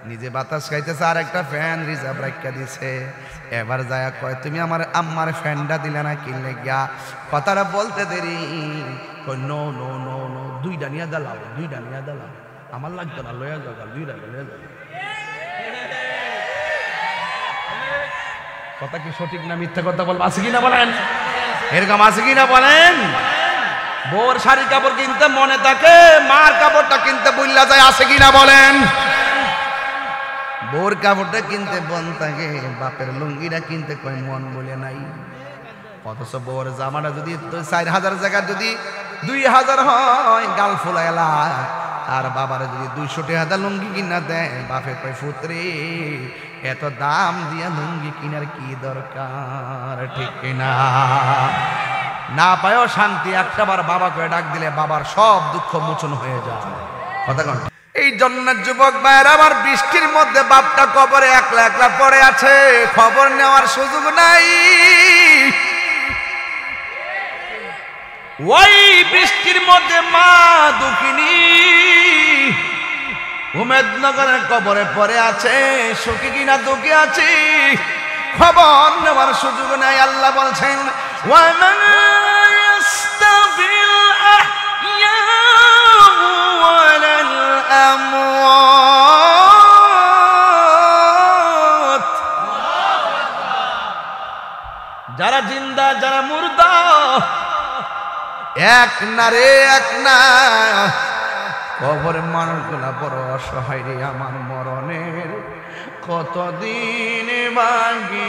S1: নিজে বাতাস খাইতেছে, আর একটা ফ্যান রিজার্ভ রাখিয়া দিছে। এবার যায়া কয় তুমি আমার আম্মার ফ্যানটা দিলে না কিনলে গিয়া? কথাটা বলতে দেরি কই নো নো নো নো, দুইটা নিয়ে দালাও, দুইটা নিয়ে দালাও, আমার লাগতো না, লয়া যাও, দুইটা লয়া যাও। কথা কি সঠিক না মিথ্যা কথা বলবো? আছে কিনা বলেন? এরকম আছে কিনা বলেন? বউর শাড়ি কাপড় কিনতে মনে থাকে, মার কাপড়টা কিনতে বললা যায়, আছে কিনা বলেন? বউর কাপড়টা কিনতে বন থাকে, বাপের লুঙ্গিটা কিনতে কয় মন বলে নাই। অথচ বউর জামাটা যদি 4000 জায়গা যদি 2000 হয় গাল ফুলাইলা, আর বাবার যদি 200 টাকা লুঙ্গি কিনা দেয়, বাপে কয় পুত্রে এত দাম দিয়া লুঙ্গি কিনার কি দরকার? ঠিক কিনা? না পায়ও শান্তি, একটাবার বাবা কয়ে ডাক দিলে বাবার সব দুঃখ মোচন হয়ে যায়। কথা কোন? এই জন্য যুবক ভাইয়ের আমার বৃষ্টির মধ্যে বাপটা কবরে একলা একলা পড়ে আছে, খবর নেওয়ার সুযোগ নাই। ওই বৃষ্টির মধ্যে মা দুঃখিনী উমেদনগরের কবরে পড়ে আছে, সুখী কিনা দুঃখী আছে, খবর নেওয়ার সুযোগ নাই। আল্লাহ বলছেন ওয়ামা ইয়াস্তাবিল আহইয়া ওয়ালাল আমওয়াত, যারা জিন্দা যারা মুর্দা এক না রে, এক না। কবরের মানুষগুলা বড় অসহায় রে, আমার মরণের কতদিন বাকি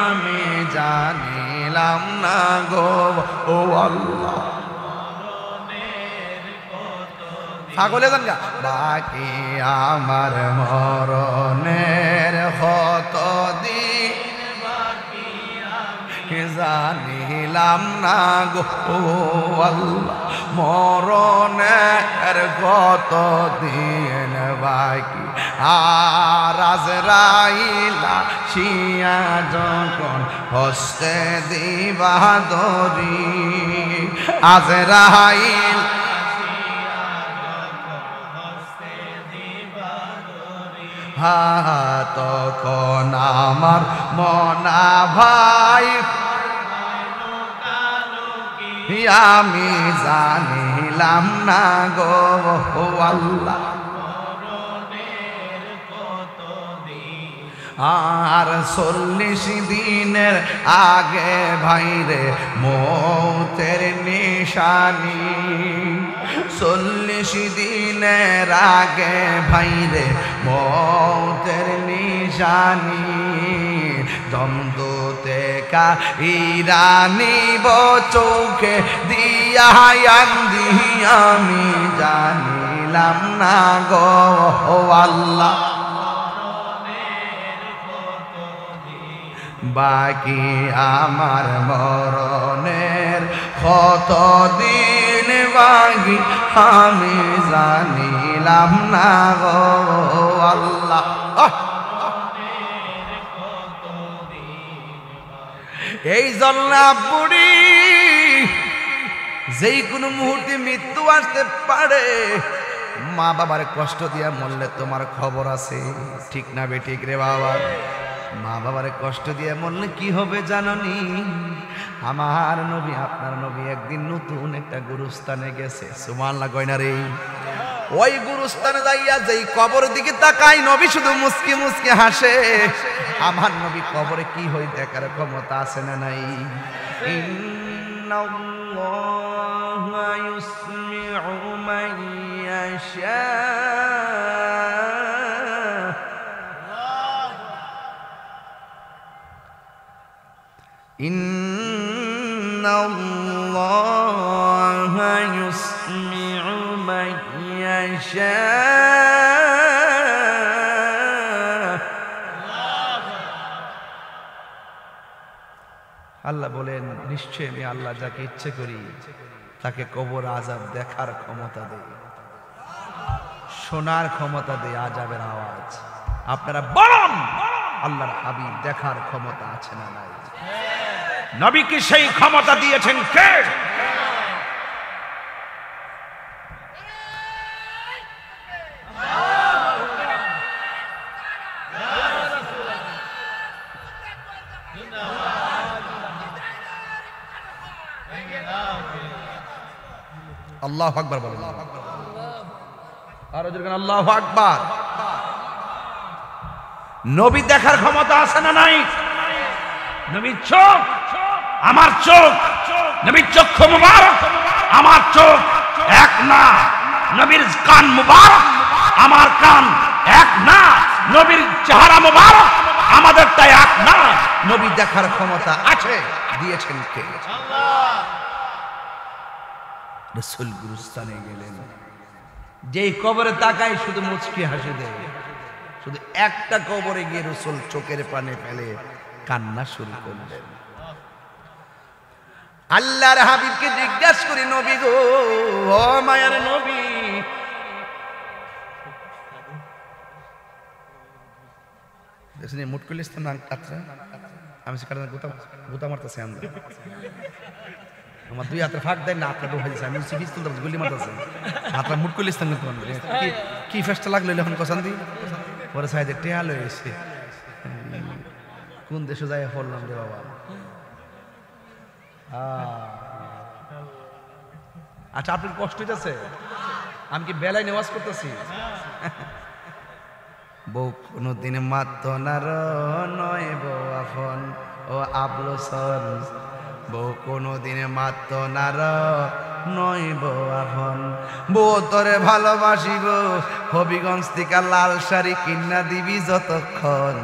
S1: আমি জানি জানিলাম না গো ও আল্লাহ। ছাগলে যান গা বাকি আমার মরণের কত দিন জানিলাম না গো আল্লাহ, মরণের কত দিন বাকি। আর আজরাইলা শিয়া যখন হস্তে দিবা দরি, আজরাইল তখন আমার মনা ভাই আমি জানিলাম না গো আল্লাহ। আর 40 দিনের আগে ভাইরে মৌতের নিশানি, 40 দিনের আগে ভাইরে মৌতের নিশানি। দ্বন্দ্বতে ইরানি চোখে দিয়া আমি জানিলাম না গো আল্লাহ। বাকি আমার মরণের কত দিন বাকি আমি জানিলাম না গো আল্লাহ। এই জন্য বুড়ি যেই কোনো মুহূর্তে মৃত্যু আসতে পারে, মা বাবার কষ্ট দিয়া মরলে তোমার খবর আছে, ঠিক না বেঠিক রে বাবা? মা বাবার কষ্ট দিয়ে মরলে কি হবে জাননি? আমার নবী আপনার নবী একদিন নতুন একটা গুরুস্থানে গেছে, সুবহানাল্লাহ কইনা রে? ওই গুরুস্থানে যাইয়া যেই কবর দিকে তাকায় নবী শুধু মুস্কি মুস্কি হাসে। আমার নবী কবরে কি হই দেখার ক্ষমতা আছে না নাই? ইন্নাল্লাহা ইউসমিউ মান ইয়াশা, ইন্নাল্লাহা ইউসমিউ মান ইয়াশা। আল্লাহ বলেন নিশ্চয় আমি আল্লাহ যাকে ইচ্ছে করি তাকে কবর আযাব দেখার ক্ষমতা দেই, শোনার ক্ষমতা দেই আযাবের আওয়াজ। আপনারা বলুন আল্লাহর হাবিব দেখার ক্ষমতা আছে না নাই? নবীকে সেই ক্ষমতা দিয়েছেন কে? আল্লাহু আকবার বলেন, আর জোরে আল্লাহু আকবার। নবী দেখার ক্ষমতা আছে না নাই? নবীর চোখ আমার চোখ, নবীর চক্ষু মুবারক আমার চোখ এক না, নবীর কান মুবারক আমার কান এক না, নবীর চেহারা মুবারক আমাদেরটা এক না। নবী দেখার ক্ষমতা আছে, দিয়েছেন কে? আল্লাহ। রাসূল গুরুস্থানে গেলেন, যেই কবরে তাকায় শুধু মুচকি হাসি দেয়, শুধু একটা কবরে গিয়ে রাসূল চোখের পানি ফেলে কান্না শুরু করলেন। আল্লাহর হাবিবকে জিজ্ঞাসা করি, নবী গো, ও মায়ার নবী, দেখছেন মুটকুল ইসলাম না কাতরা, আমি সেখানে গোতা মারতেছি, আমরা আমার দুই হাতে ফাঁক দেয় না, আপনার ঢোকাইছে, আমি পিস্তল গুলি মারতেছে, আপনার মুটকুল ইসলাম কি ফেসটা লাগলো এখন কসান দি পরে সাইডে টেয়াল হয়েছে, কোন দেশে যাই পড়লাম রে বাবা। আচ্ছা, আপনার কষ্ট হইতেছে? আমি কি বেলায় নেওয়াজ করতেছি? বউ কোনদিন মাত্র নার নয় বউ আফন ও আবলসন, বউ কোনদিন মাত্র নার নয় বউ আফন, বউ তোরে ভালোবাসিব হবিগঞ্জ থেকে লাল শাড়ি কিনা দিবি যতক্ষণ,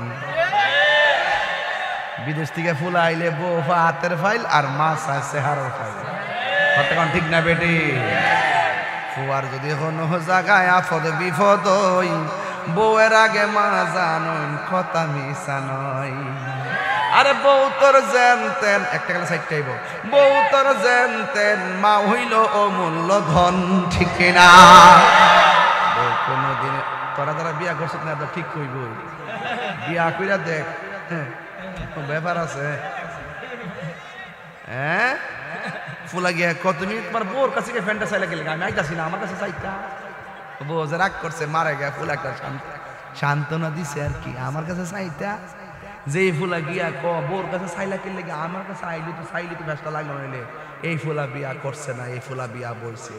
S1: বিদেশ থেকে ফুল আইলে বউ হাতের ফাইল আর মাছ আছে হারের ফাইল। কতক্ষণ ঠিক না বেটি? ফুয়ার যদি কোনো জায়গায় আফদ বিপদ হই, বউয়ের আগে মা জানুন কথা মিশা নয়। আরে বউ তোর জানতেন একটা গেলে সাইডটাইব, বউ তোর জানতেন মা হইল অমূল্য ধন, ঠিক না? বউ কোনোদিন তোরা যারা বিয়া করছিস না ঠিক কইব, বিয়া কইরা দেখ ব্যাপার আছে। হ্যাঁ ফুলা গিয়া কত মিনিট তোমার বউর কাছে গিয়ে ফ্যানটা চাইলে গেলে আমি আইতাছি না, আমার কাছে চাইতা। বউ যে রাগ করছে মারা গিয়া ফুল একটা সান্ত্বনা দিছে আর কি, আমার কাছে চাইতা। যেই ফুলা গিয়া বউর কাছে চাইলা কিনলে গিয়ে আমার কাছে আইলি তো চাইলি তো ব্যস্ত লাগলো নইলে এই ফুলা বিয়া করছে না, এই ফুলা বিয়া বলছে।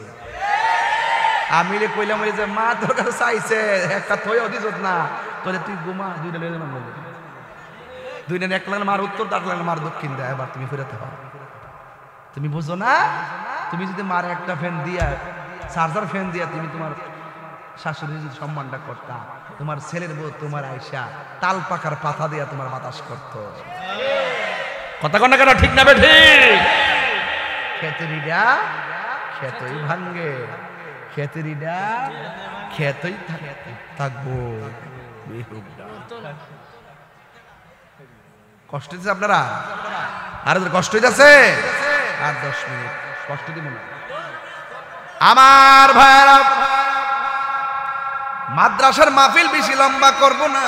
S1: আমি কইলাম যে মা তোর কাছে চাইছে একটা থই দিস না, তোরে তুই ঘুমা দুইটা লেগে না বলবে, দুইটা এক লাগলে মার উত্তর, তার লাগলে মার দক্ষিণ দেয়। এবার তুমি ফেরাতে পারো, তুমি বুঝো না? তুমি যদি মার একটা ফ্যান দিয়া চার্জার ফ্যান দিয়া তুমি তোমার শাশুড়ির যদি সম্মানটা করতা, তোমার ছেলের বউ তোমার আয়সা তাল পাকার পাতা দিয়া তোমার বাতাস করত। কথা কন না কেন, ঠিক না বেঠি? খেতেরিডা খেতই ভাঙ্গে, খেতেরিডা খেতই থাকবো। কষ্ট হচ্ছে আপনারা? আর কষ্ট হইতেছে? আর 10 মিনিট কষ্ট দিব না আমার ভাইরা। মাদ্রাসার মাহফিল বেশি লম্বা করব না,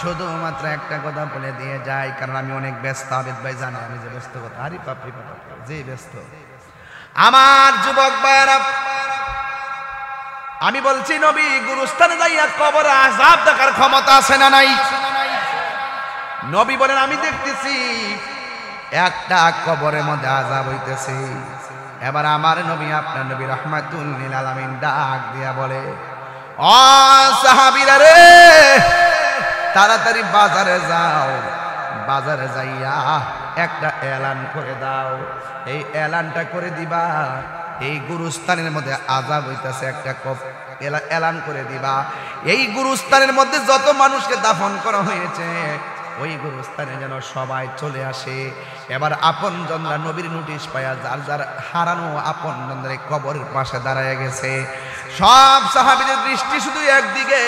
S1: শুধুমাত্র একটা কথা বলে দিয়ে যাই, কারণ আমি অনেক ব্যস্ত। আবেদ ভাই জানে আমি যে ব্যস্ত কথা, আরে বাপরে বাপ যে ব্যস্ত। আমার যুবক ভাইরা, আমি বলছি নবী গুরুস্থানে যাইয়া কবরে আযাব দেখার ক্ষমতা আছে না নাই? নবী বলেন আমি দেখতেছি একটা কবরের মধ্যে আযাব হইতেছে। এবার আমার নবী আপনার নবী রাহমাতুল লিল আলামিন ডাক দিয়া বলে, ও সাহাবীরা রে, তাড়াতাড়ি বাজারে যাও, বাজারে যাইয়া একটা এলান করে দাও। এই এলানটা করে দিবা, এই গুরুস্থানের মধ্যে আযাব হইতেছে, একটা এলান করে দিবা। এই গুরুস্থানের মধ্যে যত মানুষকে দাফন করা হয়েছে ওই গুরুস্থানে যেন সবাই চলে আসে। এবার আপনজনরা নবীর নোটিশ পায়া যার যার হারানো আপনজনদের কবরের পাশে দাঁড়ায় গেছে। সব সাহাবীদের দৃষ্টি শুধু একদিকে,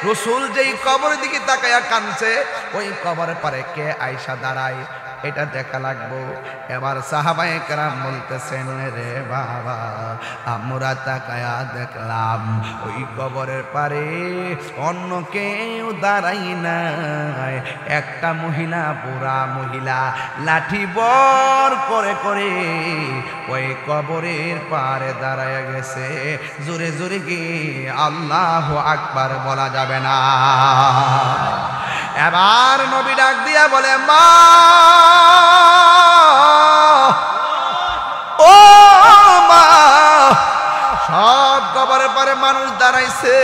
S1: রাসূল যেই কবরের দিকে তাকায়া কাঁদছে ওই কবরের পারে কে আয়েশা দাঁড়ায় এটা দেখা লাগবো। এবার সাহাবায়ে কেরাম বলতেছেন, রে বাবা আমরা তাকায়া দেখলাম ওই কবরের পারে অন্য কেউ দাঁড়াই নাই, একটা মহিলা, বুড়া মহিলা লাঠি বর করে করে ওই কবরের পারে দাঁড়ায় গেছে। জোরে জোরে কি আল্লাহু আকবার বলা যাবে না? এবার নবী ডাক দিয়া বলে, মা ও মা, সব কবরের পারে মানুষ দাঁড়াইছে,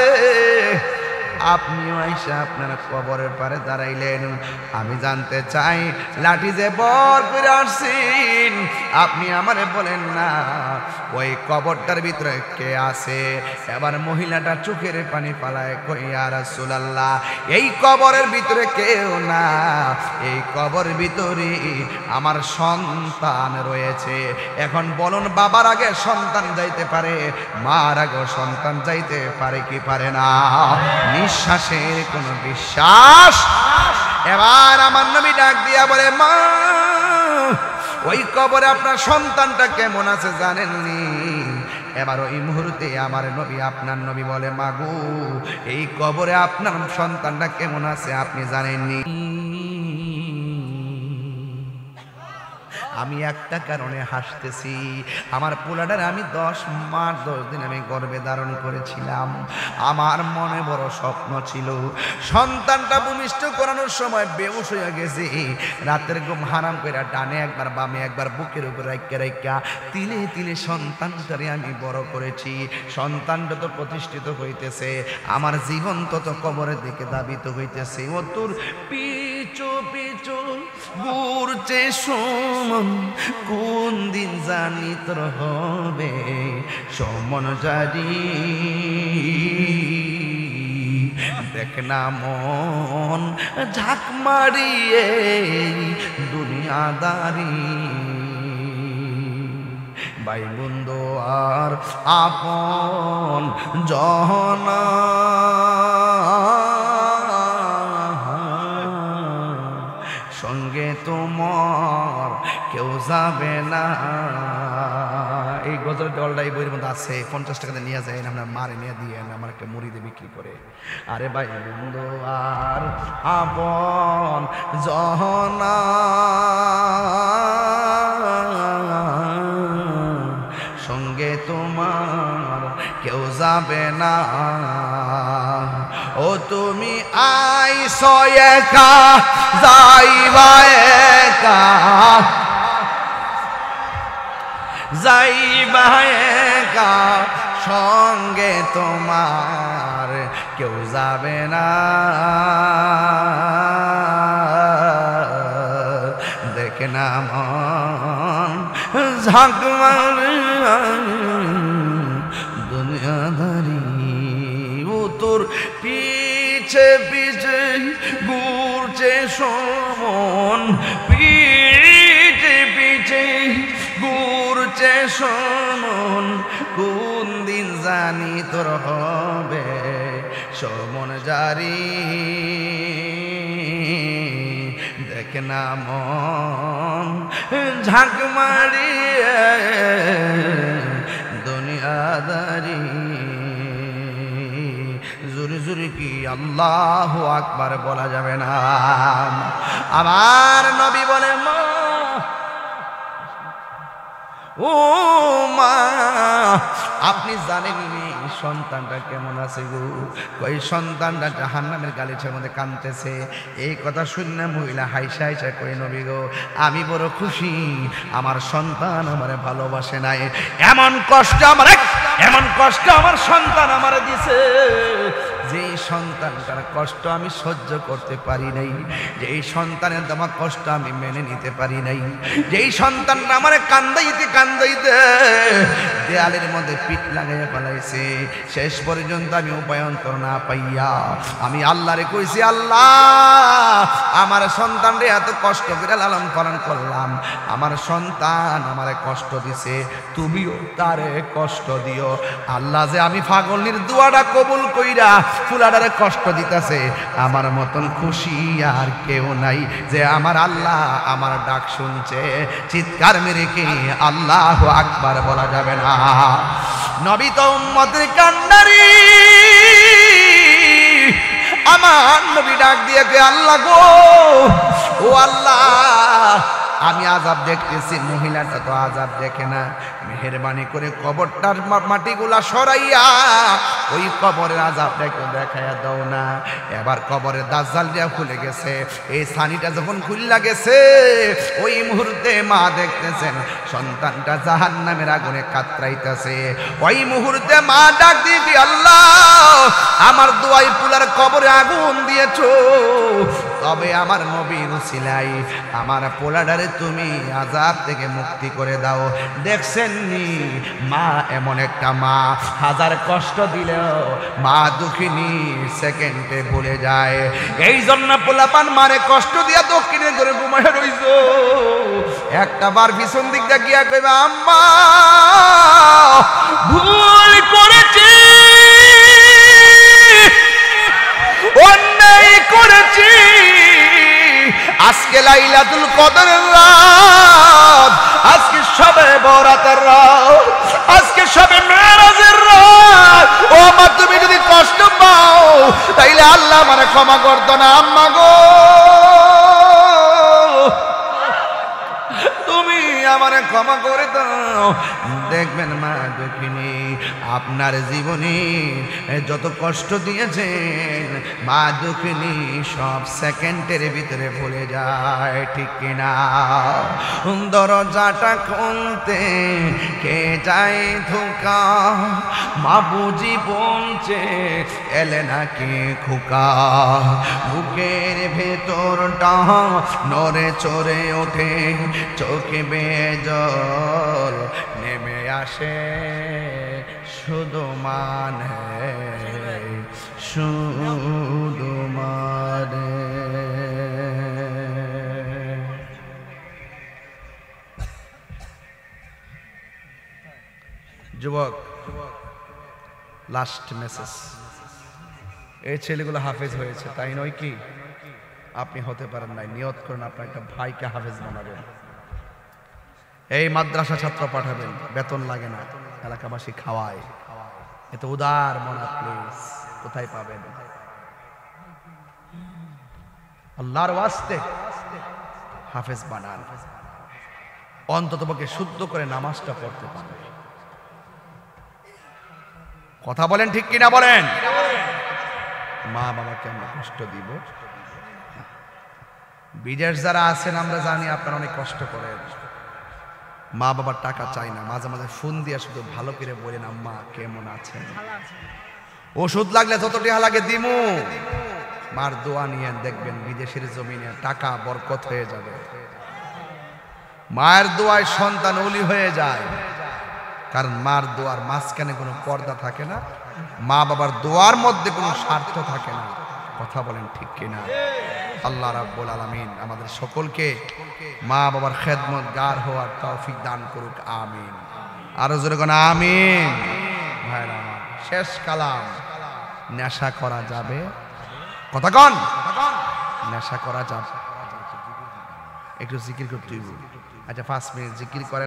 S1: আপনিও আইসা আপনার কবরের পারে দাঁড়াইলেন। আমি জানতে চাই লাঠি যে বর করে আসছেন আপনি আমারে বলেন না ওই কবরটার ভিতরে কে আছে? এবার মহিলাটা চোখের পানি পালায় কই, ইয়া রাসূলুল্লাহ এই কবরের ভিতরে কেউ না, এই কবর ভিতরে আমার সন্তান রয়েছে। এখন বলুন বাবার আগে সন্তান যাইতে পারে, মার আগে সন্তান যাইতে পারে কি পারে না? নিঃশ্বাসের কোনো বিশ্বাস। এবার আমার নবী ডাক দিয়া বলে, মা ওই কবরে আপনার সন্তানটা কেমন আছে জানেননি? এবার ওই মুহূর্তে আমার নবী আপনার নবী বলে, মাগো এই কবরে আপনার সন্তানটা কেমন আছে আপনি জানেননি? আমি একটা কারণে হাসতেছি, আমার পোলাটার আমি 10 মাস 10 দিন আমি গর্ভে ধারণ করেছিলাম। আমার মনে বড় স্বপ্ন ছিল সন্তানটা ভূমিষ্ঠ করানোর সময় বেহুশ হয়ে গেছি, রাতের ঘুম হারাম করে ডানে একবার বামে একবার বুকের উপর রাইকা রাইকা তিলে তিলে সন্তানটারে আমি বড় করেছি। সন্তানটা তো প্রতিষ্ঠিত হইতেছে, আমার জীবন তত কবরের দিকে ধাবিত হইতেছে। ও তোর পিছু পিছু ঘুরছে সমন, কোন দিন জানি তোর হবে সমন জারি, দেখ না মন ঝাঁক মারিয়ে দুনিয়াদারি, ভাই বন্ধু আর আপন জনা সঙ্গে তোমার কেউ যাবে না। এই গজল ডলটাই বইয়ের মধ্যে আছে, 50 টাকাতে নিয়ে যায় না, আপনার মারে নিয়ে দিয়ে আমার একটা মুড়িতে বিক্রি করে। আরে ভাই বন্ধু আর আপন জনা সঙ্গে তোমার কেউ যাবে না। ও তুমি আইছো একা যাইবা একা, যাইবা একা সঙ্গে তোমার কেউ যাবে না। দেখে না মন ঝাঁক মারিয়া দুনিয়াদারি, ও তোর পিছে পিছে ঘুরছে সমন, পিছে পিছে ঘুরছে সমন, কোন দিন জানি তোর হবে সমন জারি। দেখ না মন ঝাঁক মারিয়ে দুনিয়াদারি, জোরে জোরে কি আল্লাহু আকবার বলা যাবে না? আমার নবী বলে মা, ও মা আপনি জানেননি সন্তানটা কেমন আছে গো? ওই সন্তানটা জাহান্নামের গালিচার মধ্যে কাঁদতেছে। এই কথা শুনে মহিলা হাইসা হাইসা কই নবী গো আমি বড় খুশি, আমার সন্তান আমারে ভালোবাসে নাই, এমন কষ্ট আমার সন্তান আমারে দিছে, যেই সন্তানটার কষ্ট আমি সহ্য করতে পারি নাই, যেই সন্তানের দেওয়া কষ্ট আমি মেনে নিতে পারি নাই, যেই সন্তানটা আমারে কান্দাইতে কান্দাইতে দেয়ালের মধ্যে পিঠ লাগাইয়া ফেলাইছে, শেষ পর্যন্ত আমি উপায়ন্তর না পাইয়া আমি আল্লাহরে কইছি, আল্লাহ আমার সন্তানরে এত কষ্ট করে লালন পালন করলাম, আমার সন্তান আমারে কষ্ট দিছে, তুমিও তারে কষ্ট দিও। আল্লাহ যে আমি পাগলের দোয়াটা কবুল কইরা ফুলাডারে কষ্ট দিতেছে, আমার মতন খুশি আর কেউ নাই যে আমার আল্লাহ আমার ডাক শুনছে। চিৎকার মেরে কে আল্লাহু আকবার বলা যাবে না? নবী তো উম্মতের কান্ডারি, আমার নবী ডাক দিয়ে কে আল্লাহ গো, ও আল্লাহ আমি আযাব দেখতেছি, মহিলাটা তো আযাব দেখে না, মেহেরবানি করে কবরটার মাটিগুলা সরাইয়া ওই কবরের আযাবটাকে দেখাইয়া দাও না। এবার কবরের দাজ্জালটা খুলে গেছে, এই ছানিটা যখন খুললা গেছে ওই মুহূর্তে মা দেখতেছেন সন্তানটা জাহান্নামের আগুনে কাতরাইতেছে। ওই মুহূর্তে মা ডাক দিবি, আল্লাহ আমার দোয়াই পুলার কবরে আগুন দিয়েছো, তবে আমার নবীর উসিলাই আমার পোলাডারে তুমি আযাব থেকে মুক্তি করে দাও। দেখছেন নি মা এমন একটা মা, হাজার কষ্ট দিলেও মা দুঃখিনী সেকেন্ডে ভুলে যায়। এই জন্য পোলাপান মারে কষ্ট দিয়া দক্ষিণে ধরে ঘুমায় রইছো, একটা বার পিছন দিক দিয়ে গিয়া কইবা আম্মা ভুল করেছি, অন্যায় করেছি, আজকে লাইলাতুল কদরের রাত, আজকে শবে বরাতের রাত, আজকে শবে মেরাজের রাত, ও মা তুমি যদি কষ্ট পাও তাইলে আল্লাহ আমারে ক্ষমা করতো না। আম্মা গো তুমি আমারে ক্ষমা করে দাও। দেখবেন মা দুঃখিনী আপনার জীবনে যত কষ্ট দিয়েছেন মা দুঃখিনী সব সেকেন্ডের ভিতরে ভুলে যায়, ঠিক কিনা? দরজাটা খুলতে কে যায় ধোকা, মা বুঝি বলছে এলে নাকি খোকা, বুকের ভেতরটা নড়ে চড়ে ওঠে, চোখে বেজল নেমে আসে, শুধু মানে শুধু যুবক, লাস্ট মেসেজ, এই ছেলেগুলো হাফেজ হয়েছে, তাই নয় কি? আপনি হতে পারেন নাই, নিয়ত করেন আপনার একটা ভাইকে হাফেজ বানাবেন, এই মাদ্রাসা ছাত্র পাঠাবেন, বেতন লাগে না, এলাকাবাসী খাওয়ায়, এত উদার মনা। প্লিজ, কোথায় পাবেন? আল্লাহর ওয়াস্তে হাফেজ বানান, অন্ততপক্ষে শুদ্ধ করে নামাজটা পড়তে পারবে। কথা বলেন ঠিক কিনা বলেন? মা বাবাকে আমরা কষ্ট দিব? বিদেশ যারা আছেন আমরা জানি আপনারা অনেক কষ্ট করেন, মা বাবার টাকা চাই না, মাঝে মাঝে ফোন দিয়ে শুধু ভালো করে বলেন আম্মা কেমন আছেন, ওষুধ লাগলে যত টাকা লাগে দিমু। মার দোয়া নিয়েন, দেখবেন বিদেশের জমিনে টাকা বরকত হয়ে যাবে। মায়ের দোয়ায় সন্তান ওলি হয়ে যায়, কারণ মার দোয়ার মাঝখানে কোনো পর্দা থাকে না, মা বাবার দোয়ার মধ্যে কোনো স্বার্থ থাকে না। কথা বলেন ঠিক কিনা? আল্লাহ রাব্বুল আলামিন আমাদের সকলকে মা বাবার খেদমতগার হওয়ার তৌফিক দান করুক, আমিন। আরো জোরে কোন আমিন। ভাইরা আমার, শেষ কালাম, নেশা করা যাবে? কথা কন, নেশা করা যাবে? একটু জিকির করতে হইব। আচ্ছা 5 মিনিট জিকির করেন।